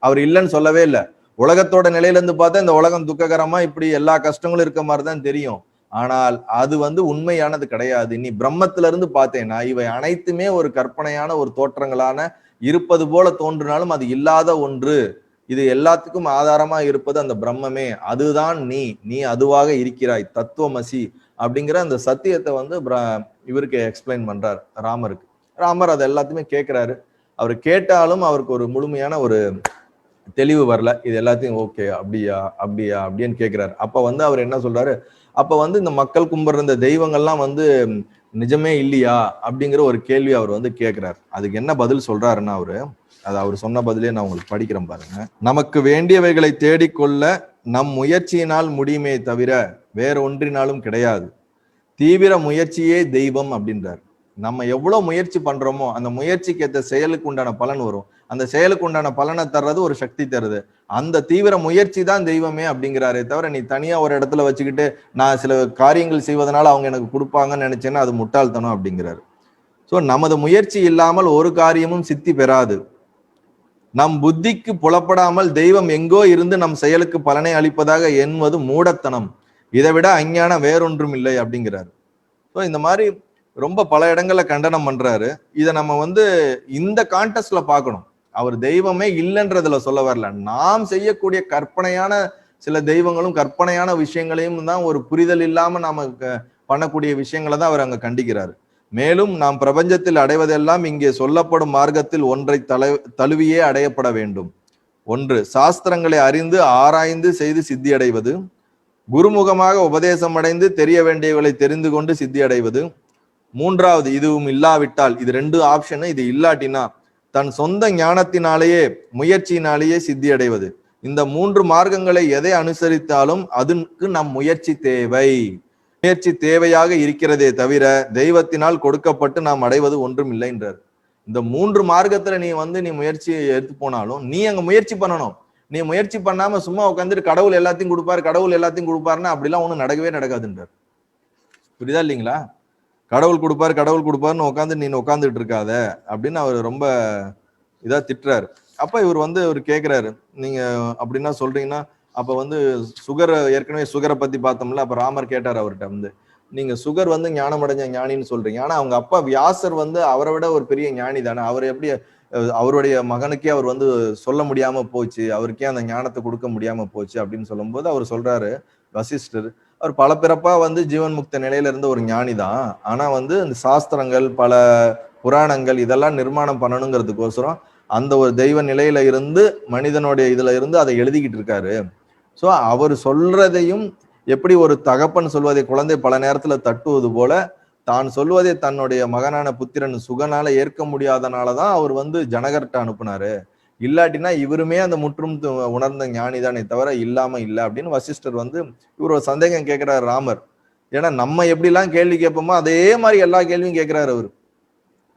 அவர் இல்லைன்னு சொல்லவே இல்லை. உலகத்தோட நிலையில இருந்து பார்த்தா இந்த உலகம் துக்ககரமா இப்படி எல்லா கஷ்டங்களும் இருக்க மாதிரிதான் தெரியும். ஆனால் அது வந்து உண்மையானது கிடையாது. நீ பிரம்மத்துல இருந்து பார்த்தேன்னா இவை அனைத்துமே ஒரு கற்பனையான ஒரு தோற்றங்களான, இருப்பது போல தோன்றினாலும் அது இல்லாத ஒன்று. இது எல்லாத்துக்கும் ஆதாரமா இருப்பது அந்த பிரம்மமே, அதுதான் நீ அதுவாக இருக்கிறாய், தத்துவமசி அப்படிங்கிற அந்த சத்தியத்தை வந்து இவருக்கு எக்ஸ்பிளைன் பண்றார் ராமருக்கு. ராமர் அதை எல்லாத்தையுமே கேட்கிறாரு. அவர் கேட்டாலும் அவருக்கு ஒரு முழுமையான ஒரு தெளிவு வரல. இது எல்லாத்தையும் ஓகே அப்படியா அப்படியா அப்படின்னு கேட்கிறாரு. அப்ப வந்து அவர் என்ன சொல்றாரு, அப்ப வந்து இந்த மக்கள் கும்பிடுற இந்த தெய்வங்கள்லாம் வந்து நிஜமே இல்லையா அப்படிங்கிற ஒரு கேள்வி அவர் வந்து கேட்கிறார். அதுக்கு என்ன பதில் சொல்றாருன்னா அது அவர் சொன்ன பதிலே நான் உங்களுக்கு படிக்கிறேன் பாருங்க. நமக்கு வேண்டியவைகளை தேடிக்கொள்ள நம் முயற்சியினால் முடியுமே தவிர வேற ஒன்றினாலும் கிடையாது. தீவிர முயற்சியே தெய்வம் அப்படின்றார். நம்ம எவ்வளவு முயற்சி பண்றோமோ அந்த முயற்சிக்கு ஏற்ற செயலுக்கு உண்டான பலன் வரும். அந்த செயலுக்கு உண்டான பலனை தர்றது ஒரு சக்தி தருது. அந்த தீவிர முயற்சி தான் தெய்வமே அப்படிங்கிறாரே தவிர, நீ தனியா ஒரு இடத்துல வச்சுக்கிட்டு நான் சில காரியங்கள் செய்வதனால அவங்க எனக்கு கொடுப்பாங்கன்னு நினைச்சேன்னா அது முட்டாள்தனம் அப்படிங்கிறாரு. சோ நமது முயற்சி இல்லாமல் ஒரு காரியமும் சித்தி பெறாது. நம் புத்திக்கு புலப்படாமல் தெய்வம் எங்கோ இருந்து நம் செயலுக்கு பலனை அளிப்பதாக எண்ணுவது மூடத்தனம். இதை விட அஞ்ஞானம் வேறொன்றும் இல்லை அப்படிங்கிறாரு. ஸோ இந்த மாதிரி ரொம்ப பல இடங்கள்ல கண்டனம் பண்றாரு. இதை நம்ம வந்து இந்த கான்டெஸ்ட்ல பார்க்கணும். அவர் தெய்வமே இல்லைன்றதுல சொல்ல வரல. நாம் செய்யக்கூடிய கற்பனையான சில தெய்வங்களும் கற்பனையான விஷயங்களையும் தான், ஒரு புரிதல் இல்லாம நாம பண்ணக்கூடிய விஷயங்களை தான் அவர் அங்க கண்டிக்கிறாரு. மேலும் நாம் பிரபஞ்சத்தில் அடைவதெல்லாம் இங்கே சொல்லப்படும் மார்க்கத்தில் ஒன்றை தழுவியே அடையப்பட வேண்டும். ஒன்று, சாஸ்திரங்களை அறிந்து ஆராய்ந்து செய்து சித்தி அடைவது. குருமுகமாக உபதேசம் அடைந்து தெரிய வேண்டியவர்களை தெரிந்து கொண்டு சித்தி அடைவது. மூன்றாவது, இதுவும் இல்லாவிட்டால், இது ரெண்டு ஆப்ஷன், இது இல்லாட்டினா தன் சொந்த ஞானத்தினாலேயே முயற்சியினாலேயே சித்தி அடைவது. இந்த மூன்று மார்க்கங்களை எதை அனுசரித்தாலும் அதுக்கு நம் முயற்சி தேவை. முயற்சி தேவையாக இருக்கிறதே தவிர தெய்வத்தினால் கொடுக்கப்பட்டு நாம் அடைவது ஒன்றும் இல்லைன்றார். இந்த மூன்று மார்க்கத்துல நீ முயற்சி எடுத்து போனாலும் நீ அங்க முயற்சி பண்ணணும். நீ முயற்சி பண்ணாம சும்மா உட்காந்துட்டு கடவுள் எல்லாத்தையும் கொடுப்பாருன்னா அப்படிலாம் ஒண்ணும் நடக்கவே நடக்காதுன்றார். புரியுதா இல்லைங்களா? கடவுள் கொடுப்பாருன்னு உட்காந்து நீ உட்காந்துட்டு இருக்காத அப்படின்னு அவர் ரொம்ப இதா திட்டுறாரு. அப்ப இவர் வந்து அவர் கேட்கிறாரு, நீங்க அப்படின்னா சொல்றீங்கன்னா அப்ப வந்து ஏற்கனவே சுகரை பத்தி பார்த்தோம்ல. அப்ப ராமர் கேட்டார் அவர்கிட்ட வந்து, நீங்க சுகர் வந்து ஞானம் அடைஞ்ச ஞானின்னு சொல்றீங்க, ஆனா அவங்க அப்பா வியாசர் வந்து அவரை விட ஒரு பெரிய ஞானி தானே, அவர் எப்படி அவருடைய மகனுக்கே அவர் வந்து சொல்ல முடியாம போச்சு, அவருக்கே அந்த ஞானத்தை கொடுக்க முடியாம போச்சு அப்படின்னு சொல்லும்போது அவர் சொல்றாரு வசிஷ்டர், அவர் பல பிறப்பா வந்து ஜீவன் முக்த நிலையில இருந்த ஒரு ஞானி தான். ஆனா வந்து இந்த சாஸ்திரங்கள் பல புராணங்கள் இதெல்லாம் நிர்மாணம் பண்ணணுங்கிறதுக்கோசரம் அந்த ஒரு தெய்வ நிலையில இருந்து மனிதனுடைய இதுல இருந்து அதை எழுதிக்கிட்டு இருக்காரு. சோ அவர் சொல்றதையும் எப்படி ஒரு தகப்பன் சொல்வதை குழந்தை பல நேரத்துல தட்டுவது போல தான் சொல்வதை தன்னுடைய மகனான புத்திரன் சுகனால ஏற்க முடியாதனாலதான் அவர் வந்து ஜனகர்ட்ட அனுப்புனாரு. இல்லாட்டினா இவருமே அந்த முற்றும் உணர்ந்த ஞானிதானே தவிர இல்லாம இல்லை அப்படின்னு வசிஷ்டர் வந்து இவர் ஒரு சந்தேகம் கேட்கிறாரு ராமர். ஏன்னா நம்ம எப்படிலாம் கேள்வி கேட்போமோ அதே மாதிரி எல்லா கேள்வியும் கேட்கிறாரு அவரு.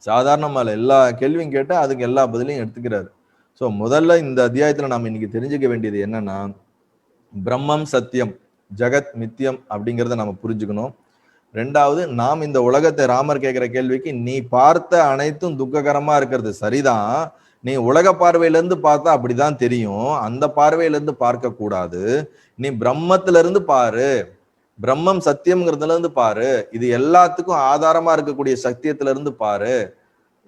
சாதாரணமா எல்லா கேள்வியும் கேட்டு அதுக்கு எல்லா பதிலையும் எடுத்துக்கிறாரு. சோ முதல்ல இந்த அத்தியாயத்துல நாம இன்னைக்கு தெரிஞ்சுக்க வேண்டியது என்னன்னா, பிரம்மம் சத்தியம், ஜெகத் மித்தியம் அப்படிங்கிறத நம்ம புரிஞ்சுக்கணும். ரெண்டாவது, நாம் இந்த உலகத்தை, ராமர் கேட்கிற கேள்விக்கு, நீ பார்த்த அனைத்தும் துக்ககரமா இருக்கிறது சரிதான், நீ உலக பார்வையில இருந்து பார்த்தா அப்படிதான் தெரியும், அந்த பார்வையில இருந்து பார்க்க கூடாது, நீ பிரம்மத்துல இருந்து பாரு, பிரம்மம் சத்தியம்ங்கிறதுல இருந்து பாரு, இது எல்லாத்துக்கும் ஆதாரமா இருக்கக்கூடிய சத்தியத்துல இருந்து பாரு.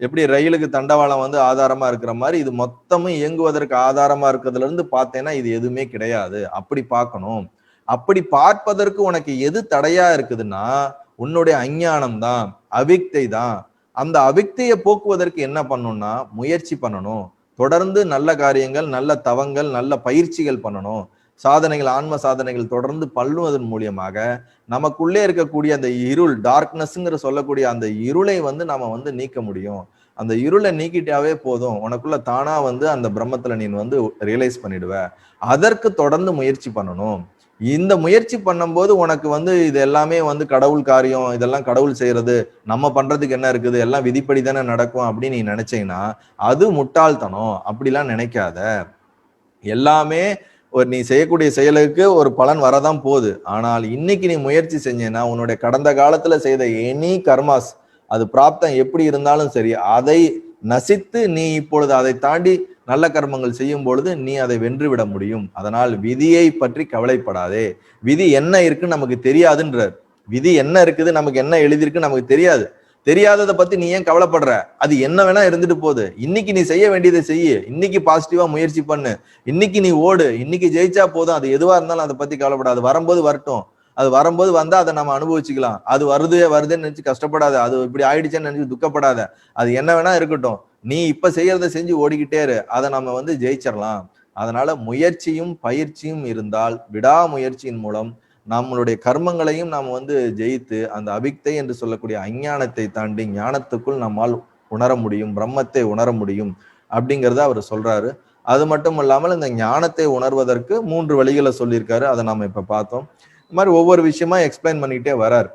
எப்படி ரயிலுக்கு தண்டவாளம் வந்து ஆதாரமா இருக்கிற மாதிரி இது மொத்தமும் இயங்குவதற்கு ஆதாரமா இருக்கிறதுல இருந்து பார்த்தேன்னா இது எதுவுமே கிடையாது. அப்படி பார்க்கணும். அப்படி பார்ப்பதற்கு உனக்கு எது தடையா இருக்குதுன்னா உன்னுடைய அஞ்ஞானம் தான், அவிக்தை தான். அந்த அவிக்தையை போக்குவதற்கு என்ன பண்ணணும்னா முயற்சி பண்ணணும். தொடர்ந்து நல்ல காரியங்கள், நல்ல தவங்கள், நல்ல பயிற்சிகள் பண்ணணும். சாதனைகள், ஆன்ம சாதனைகள் தொடர்ந்து பண்ணுவதன் மூலியமாக நமக்குள்ளே இருக்கக்கூடிய அந்த இருள், டார்க்னஸ்ங்கிற சொல்லக்கூடிய அந்த இருளை வந்து நாம வந்து நீக்க முடியும். அந்த இருளை நீக்கிட்டாவே போதும், உனக்குள்ள தானா வந்து அந்த பிரம்மத்துல நீ வந்து ரியலைஸ் பண்ணிடுவ. அதற்கு தொடர்ந்து முயற்சி பண்ணணும். இந்த முயற்சி பண்ணும்போது உனக்கு வந்து இது எல்லாமே வந்து கடவுள் காரியம், இதெல்லாம் கடவுள் செய்யறது, நம்ம பண்றதுக்கு என்ன இருக்குது, எல்லாம் விதிப்படி தானே நடக்கும் அப்படின்னு நீ நினைச்சீங்கன்னா அது முட்டாள்தனம். அப்படிலாம் நினைக்காத. எல்லாமே நீ செய்யக்கூடிய செயலுக்கு ஒரு பலன் வரதான் போகுது. ஆனால் இன்னைக்கு நீ முயற்சி செஞ்சேன்னா உன்னுடைய கடந்த காலத்துல செய்த எனி கர்மாஸ், அது பிராப்தம் எப்படி இருந்தாலும் சரி, அதை நசித்து நீ இப்பொழுது அதை தாண்டி நல்ல கர்மங்கள் செய்யும் பொழுது நீ அதை வென்று விட முடியும். அதனால் விதியை பற்றி கவலைப்படாதே. விதி என்ன இருக்குன்னு நமக்கு தெரியாதுன்றார். விதி என்ன இருக்குது, நமக்கு என்ன எழுதியிருக்குன்னு நமக்கு தெரியாது. தெரியாததை பத்தி நீ ஏன் கவலைப்படுற? அது என்ன வேணா இருந்துட்டு போகுது. இன்னைக்கு நீ செய்ய வேண்டியதை செய்ய, இன்னைக்கு பாசிட்டிவா முயற்சி பண்ணு, இன்னைக்கு நீ ஓடு, இன்னைக்கு ஜெயிச்சா போதும். அது எதுவா இருந்தாலும் அதை பத்தி கவலைப்படாது. வரும்போது வரட்டும், அது வரும்போது வந்தா அதை நம்ம அனுபவிச்சுக்கலாம். அது வருதுன்னு நினைச்சு கஷ்டப்படாத, அது இப்படி ஆயிடுச்சேன்னு நினைச்சு துக்கப்படாத. அது என்ன வேணா இருக்கட்டும், நீ இப்ப செய்யறத செஞ்சு ஓடிக்கிட்டே இரு, அதை நம்ம வந்து ஜெயிச்சிடலாம். அதனால முயற்சியும் பயிற்சியும் இருந்தால், விடாமுயற்சியின் மூலம் நம்மளுடைய கர்மங்களையும் நாம் வந்து ஜெயித்து அந்த அபிக்தை என்று சொல்லக்கூடிய அஞ்ஞானத்தை தாண்டி ஞானத்துக்குள் நம்மால் உணர முடியும், பிரம்மத்தை உணர முடியும் அப்படிங்கிறத அவர் சொல்றாரு. அது மட்டும் இல்லாமல் இந்த ஞானத்தை உணர்வதற்கு 3 வழிகளை சொல்லியிருக்காரு. அதை நாம இப்ப பார்த்தோம். இந்த மாதிரி ஒவ்வொரு விஷயமா எக்ஸ்பிளைன் பண்ணிக்கிட்டே வராரு.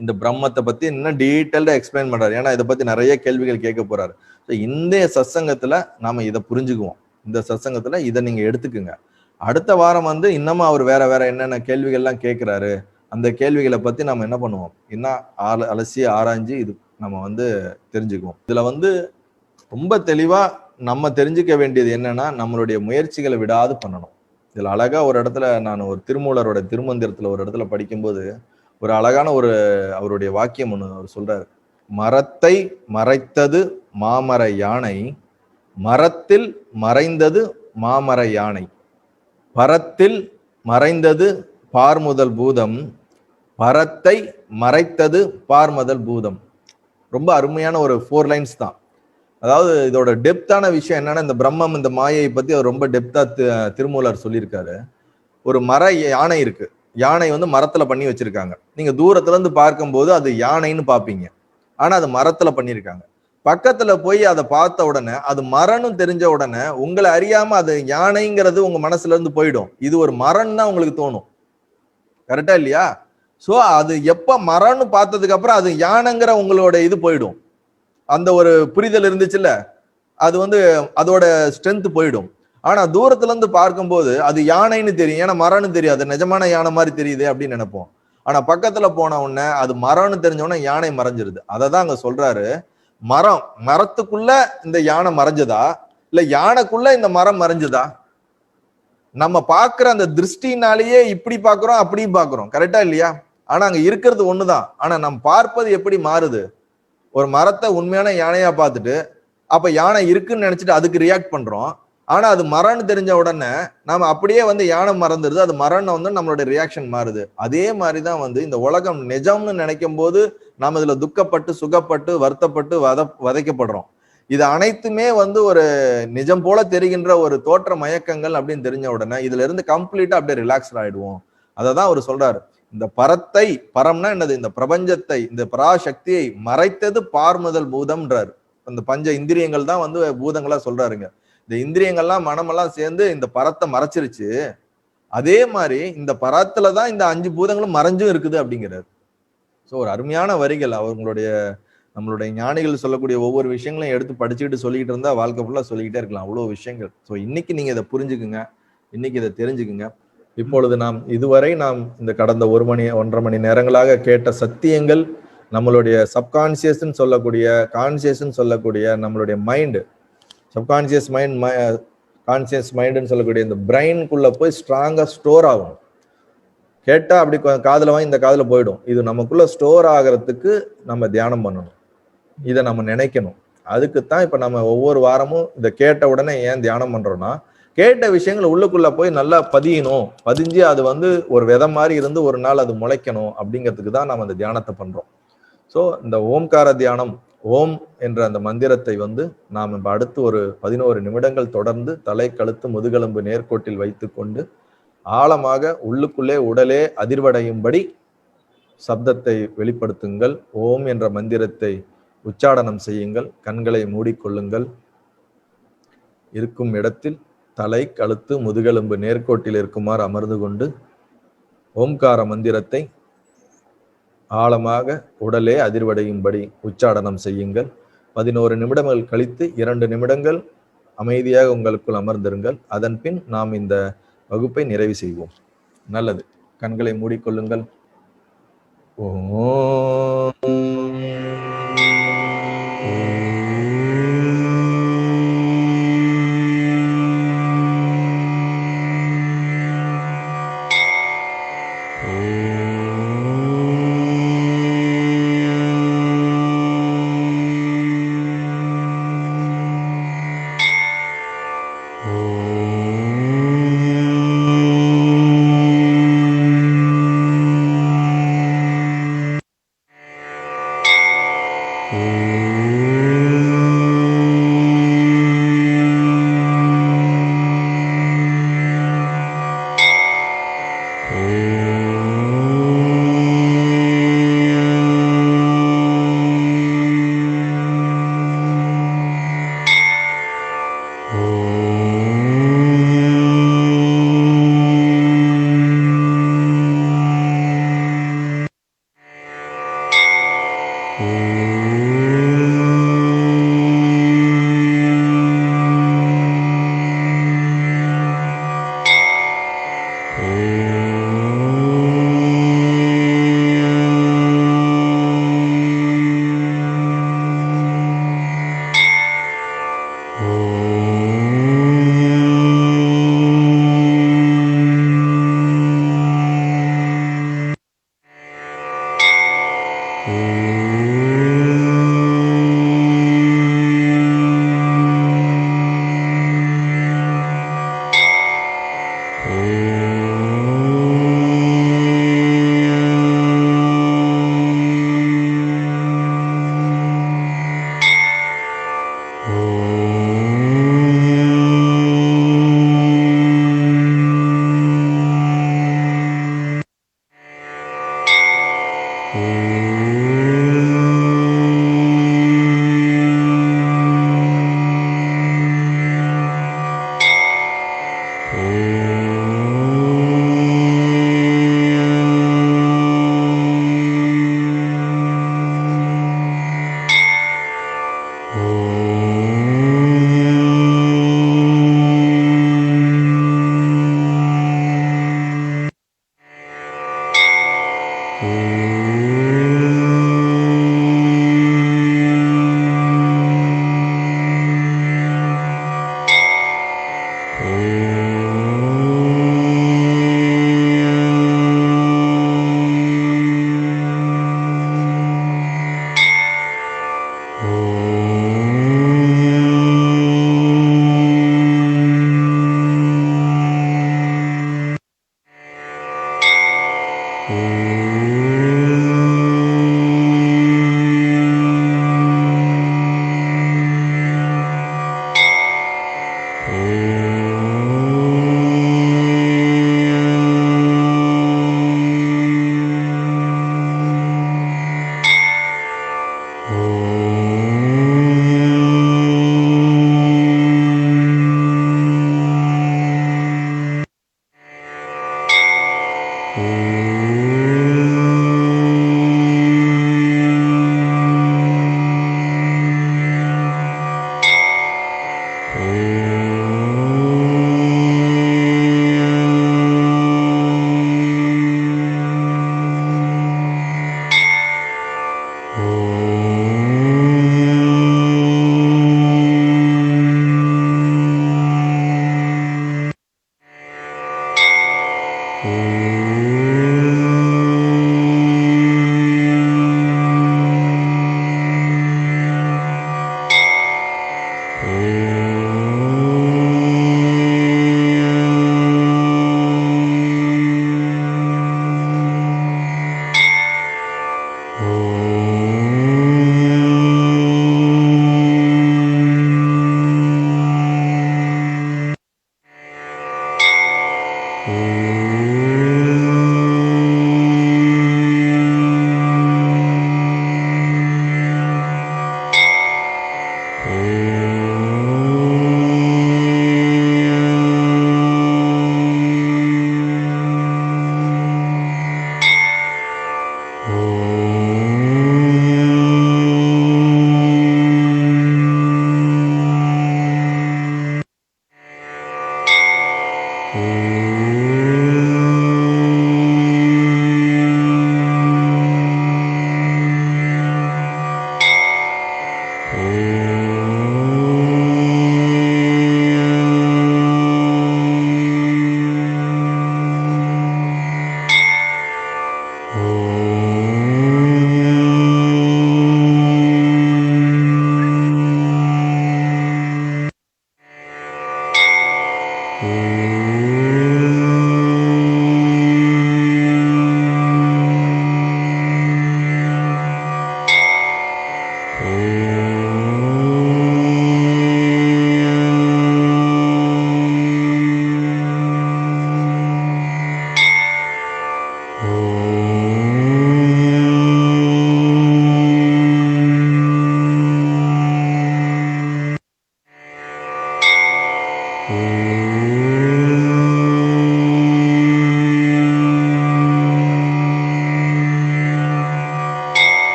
இந்த பிரம்மத்தை பத்தி இன்னும் டீட்டெயில்டா எக்ஸ்பிளைன் பண்றாரு. ஏன்னா இதை பத்தி நிறைய கேள்விகள் கேட்க போறாரு. இந்த சத்சங்கத்துல நாம இதை புரிஞ்சுக்குவோம். இந்த சத்சங்கத்துல இதை நீங்க எடுத்துக்குங்க. அடுத்த வாரம் வந்து இன்னமும் அவர் வேற வேற என்னென்ன கேள்விகள்லாம் கேட்கிறாரு, அந்த கேள்விகளை பத்தி நம்ம என்ன பண்ணுவோம், இன்னும் அலசி ஆராய்ஞ்சு இது நம்ம வந்து தெரிஞ்சுக்குவோம். இதுல வந்து ரொம்ப தெளிவா நம்ம தெரிஞ்சுக்க வேண்டியது என்னன்னா, நம்மளுடைய முயற்சிகளை விடாது பண்ணணும். இதுல அழகா ஒரு இடத்துல நான் ஒரு திருமூலரோட திருமந்திரத்துல ஒரு இடத்துல படிக்கும்போது ஒரு அழகான ஒரு அவருடைய வாக்கியம் ஒண்ணு அவர் சொல்றாரு. மரத்தை மறைத்தது மாமர யானை, மரத்தில் மறைந்தது மாமர யானை, பரத்தில் மறைந்தது பார்முதல் பூதம், பரத்தை மறைத்தது பார்முதல் பூதம். ரொம்ப அருமையான ஒரு 4 லைன்ஸ் தான். அதாவது இதோட டெப்தான விஷயம் என்னன்னா, இந்த பிரம்மம் இந்த மாயை பத்தி அவர் ரொம்ப டெப்தா திருமூலர் சொல்லியிருக்காரு. ஒரு மர யானை இருக்கு. யானை வந்து மரத்துல பண்ணி வச்சிருக்காங்க. நீங்க தூரத்துல இருந்து பார்க்கும்போது அது யானைன்னு பாப்பீங்க. ஆனா அது மரத்துல பண்ணியிருக்காங்க. பக்கத்துல போய் அதை பார்த்த உடனே அது மரம்னு தெரிஞ்ச உடனே உங்களை அறியாம அது யானைங்கிறது உங்க மனசுல இருந்து போயிடும். இது ஒரு மரம் தான் உங்களுக்கு தோணும். கரெக்டா இல்லையா? சோ அது எப்ப மரம்னு பார்த்ததுக்கு அப்புறம் அது யானைங்கிற உங்களோட இது போயிடும். அந்த ஒரு புரிதல் இருந்துச்சுல்ல, அது வந்து அதோட ஸ்ட்ரென்த் போயிடும். ஆனா தூரத்துல இருந்து பார்க்கும்போது அது யானைன்னு தெரியும். ஏன்னா மரம்னு தெரியாது, நிஜமான யானை மாதிரி தெரியுது அப்படின்னு நினைப்போம். ஆனா பக்கத்துல போன உடனே அது மரம்னு தெரிஞ்ச உடனே யானை மறைஞ்சிருது. அததான் அங்க சொல்றாரு. மரத்துக்குள்ள இந்த யானை மறைஞ்சதா, இல்ல யானைக்குள்ள இந்த மரம் மறைஞ்சதா? நம்ம பாக்குற அந்த திருஷ்டினாலேயே இப்படி பாக்குறோம், அப்படியும் பாக்குறோம். கரெக்டா இல்லையா? ஆனா அங்க இருக்கிறது ஒண்ணுதான். ஆனா நம்ம பார்ப்பது எப்படி மாறுது? ஒரு மரத்தை உண்மையான யானையா பார்த்துட்டு அப்ப யானை இருக்குன்னு நினைச்சிட்டு அதுக்கு ரியாக்ட் பண்றோம். ஆனா அது மரம்னு தெரிஞ்ச உடனே நாம அப்படியே வந்து யானை மறந்துடுது. அது மரம்னு வந்து நம்மளோட ரியாக்ஷன் மாறுது. அதே மாதிரிதான் வந்து இந்த உலகம் நிஜம்னு நினைக்கும் போது நாம இதுல துக்கப்பட்டு, சுகப்பட்டு, வருத்தப்பட்டு வதைக்கப்படுறோம். இது அனைத்துமே வந்து ஒரு நிஜம் போல தெரிகின்ற ஒரு தோற்ற மயக்கங்கள் அப்படின்னு தெரிஞ்ச உடனே இதுல இருந்து கம்ப்ளீட்டா அப்படியே ரிலாக்ஸ்ட் ஆயிடுவோம். அததான் அவர் சொல்றாரு. இந்த பரத்தை, பரம்னா என்னது, இந்த பிரபஞ்சத்தை, இந்த பராசக்தியை மறைத்தது பார்முதல் பூதம்ன்றாரு. அந்த பஞ்ச இந்திரியங்கள் தான் வந்து பூதங்களா சொல்றாருங்க. இந்த இந்திரியங்கள்லாம் மனமெல்லாம் சேர்ந்து இந்த பரத்தை மறைச்சிருச்சு. அதே மாதிரி இந்த பரத்துலதான் இந்த 5 பூதங்களும் மறைஞ்சும் இருக்குது அப்படிங்கிறாரு. ஸோ ஒரு அருமையான வரிகள். அவங்களுடைய நம்மளுடைய ஞானிகள் சொல்லக்கூடிய ஒவ்வொரு விஷயங்களையும் எடுத்து படிச்சுக்கிட்டு சொல்லிக்கிட்டு இருந்தா வாழ்க்கை ஃபுல்லா சொல்லிக்கிட்டே இருக்கலாம். அவ்வளவு விஷயங்கள். ஸோ இன்னைக்கு நீங்க இதை புரிஞ்சுக்குங்க, இன்னைக்கு இதை தெரிஞ்சுக்குங்க. இப்பொழுது இதுவரை நாம் இந்த கடந்த 1.5 மணி நேரங்களாக கேட்ட சத்தியங்கள் நம்மளுடைய சப்கான்சியஸ்ன்னு சொல்லக்கூடிய, கான்சியஸ்ன்னு சொல்லக்கூடிய நம்மளுடைய மைண்டு, சப்கான்சியஸ் மைண்ட், கான்சியஸ் மைண்டுன்னு சொல்லக்கூடிய இந்த பிரெயின்குள்ள போய் ஸ்ட்ராங்கா ஸ்டோர் ஆகும். கேட்டா அப்படி காதுல வாங்கி இந்த காதுல போயிடும். இது நமக்குள்ள ஸ்டோர் ஆகிறதுக்கு நம்ம தியானம் பண்ணணும். இதை நம்ம நினைக்கணும். அதுக்குத்தான் இப்ப நம்ம ஒவ்வொரு வாரமும் இதை கேட்ட உடனே ஏன் தியானம் பண்றோம்னா, கேட்ட விஷயங்கள் உள்ளுக்குள்ள போய் நல்லா பதியணும், பதிஞ்சு அது ஒரு விதை மாதிரி இருந்து ஒரு நாள் அது முளைக்கணும் அப்படிங்கிறதுக்கு தான் நம்ம அந்த தியானத்தை பண்றோம். ஸோ இந்த ஓம்கார தியானம், ஓம் என்ற அந்த மந்திரத்தை நாம் இப்ப அடுத்து ஒரு 11 நிமிடங்கள் தொடர்ந்து தலை, கழுத்து, முதுகெலும்பு நேர்கோட்டில் வைத்துக்கொண்டு ஆழமாக உள்ளுக்குள்ளே உடலே அதிர்வடையும்படி சப்தத்தை வெளிப்படுத்துங்கள். ஓம் என்ற மந்திரத்தை உச்சாடனம் செய்யுங்கள். கண்களை மூடிக்கொள்ளுங்கள். இருக்கும் இடத்தில் தலை, கழுத்து, முதுகெலும்பு நேர்கோட்டில் இருக்குமாறு அமர்ந்து கொண்டு ஓம்கார மந்திரத்தை ஆழமாக உடலே அதிர்வடையும்படி உச்சாடனம் செய்யுங்கள். 11 நிமிடங்கள் கழித்து 2 நிமிடங்கள் அமைதியாக உங்களுக்குள் அமர்ந்திருங்கள். அதன் பின் நாம் இந்த வகுப்பை நிறைவு செய்வோம். நல்லது. கண்களை மூடிக்கொள்ளுங்கள். ஓம் ஓம்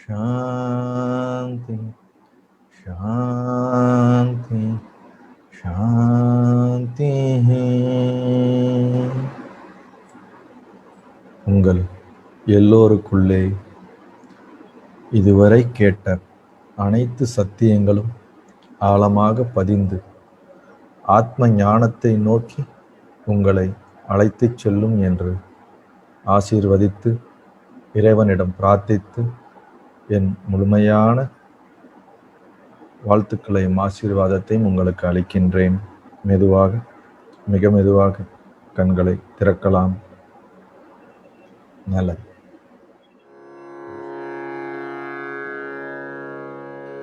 சாந்தி சாந்தி சாந்தி. உங்கள் எல்லோருக்குள்ளே இதுவரை கேட்ட அனைத்து சத்தியங்களும் ஆழமாக பதிந்து ஆத்ம ஞானத்தை நோக்கி உங்களை அழைத்துச் செல்லும் என்று ஆசீர்வதித்து இறைவனிடம் பிரார்த்தித்து என் முழுமையான வாழ்த்துக்களையும் ஆசீர்வாதத்தையும் உங்களுக்கு அளிக்கின்றேன். மெதுவாக, மிக மெதுவாக கண்களை திறக்கலாம். நல்லது.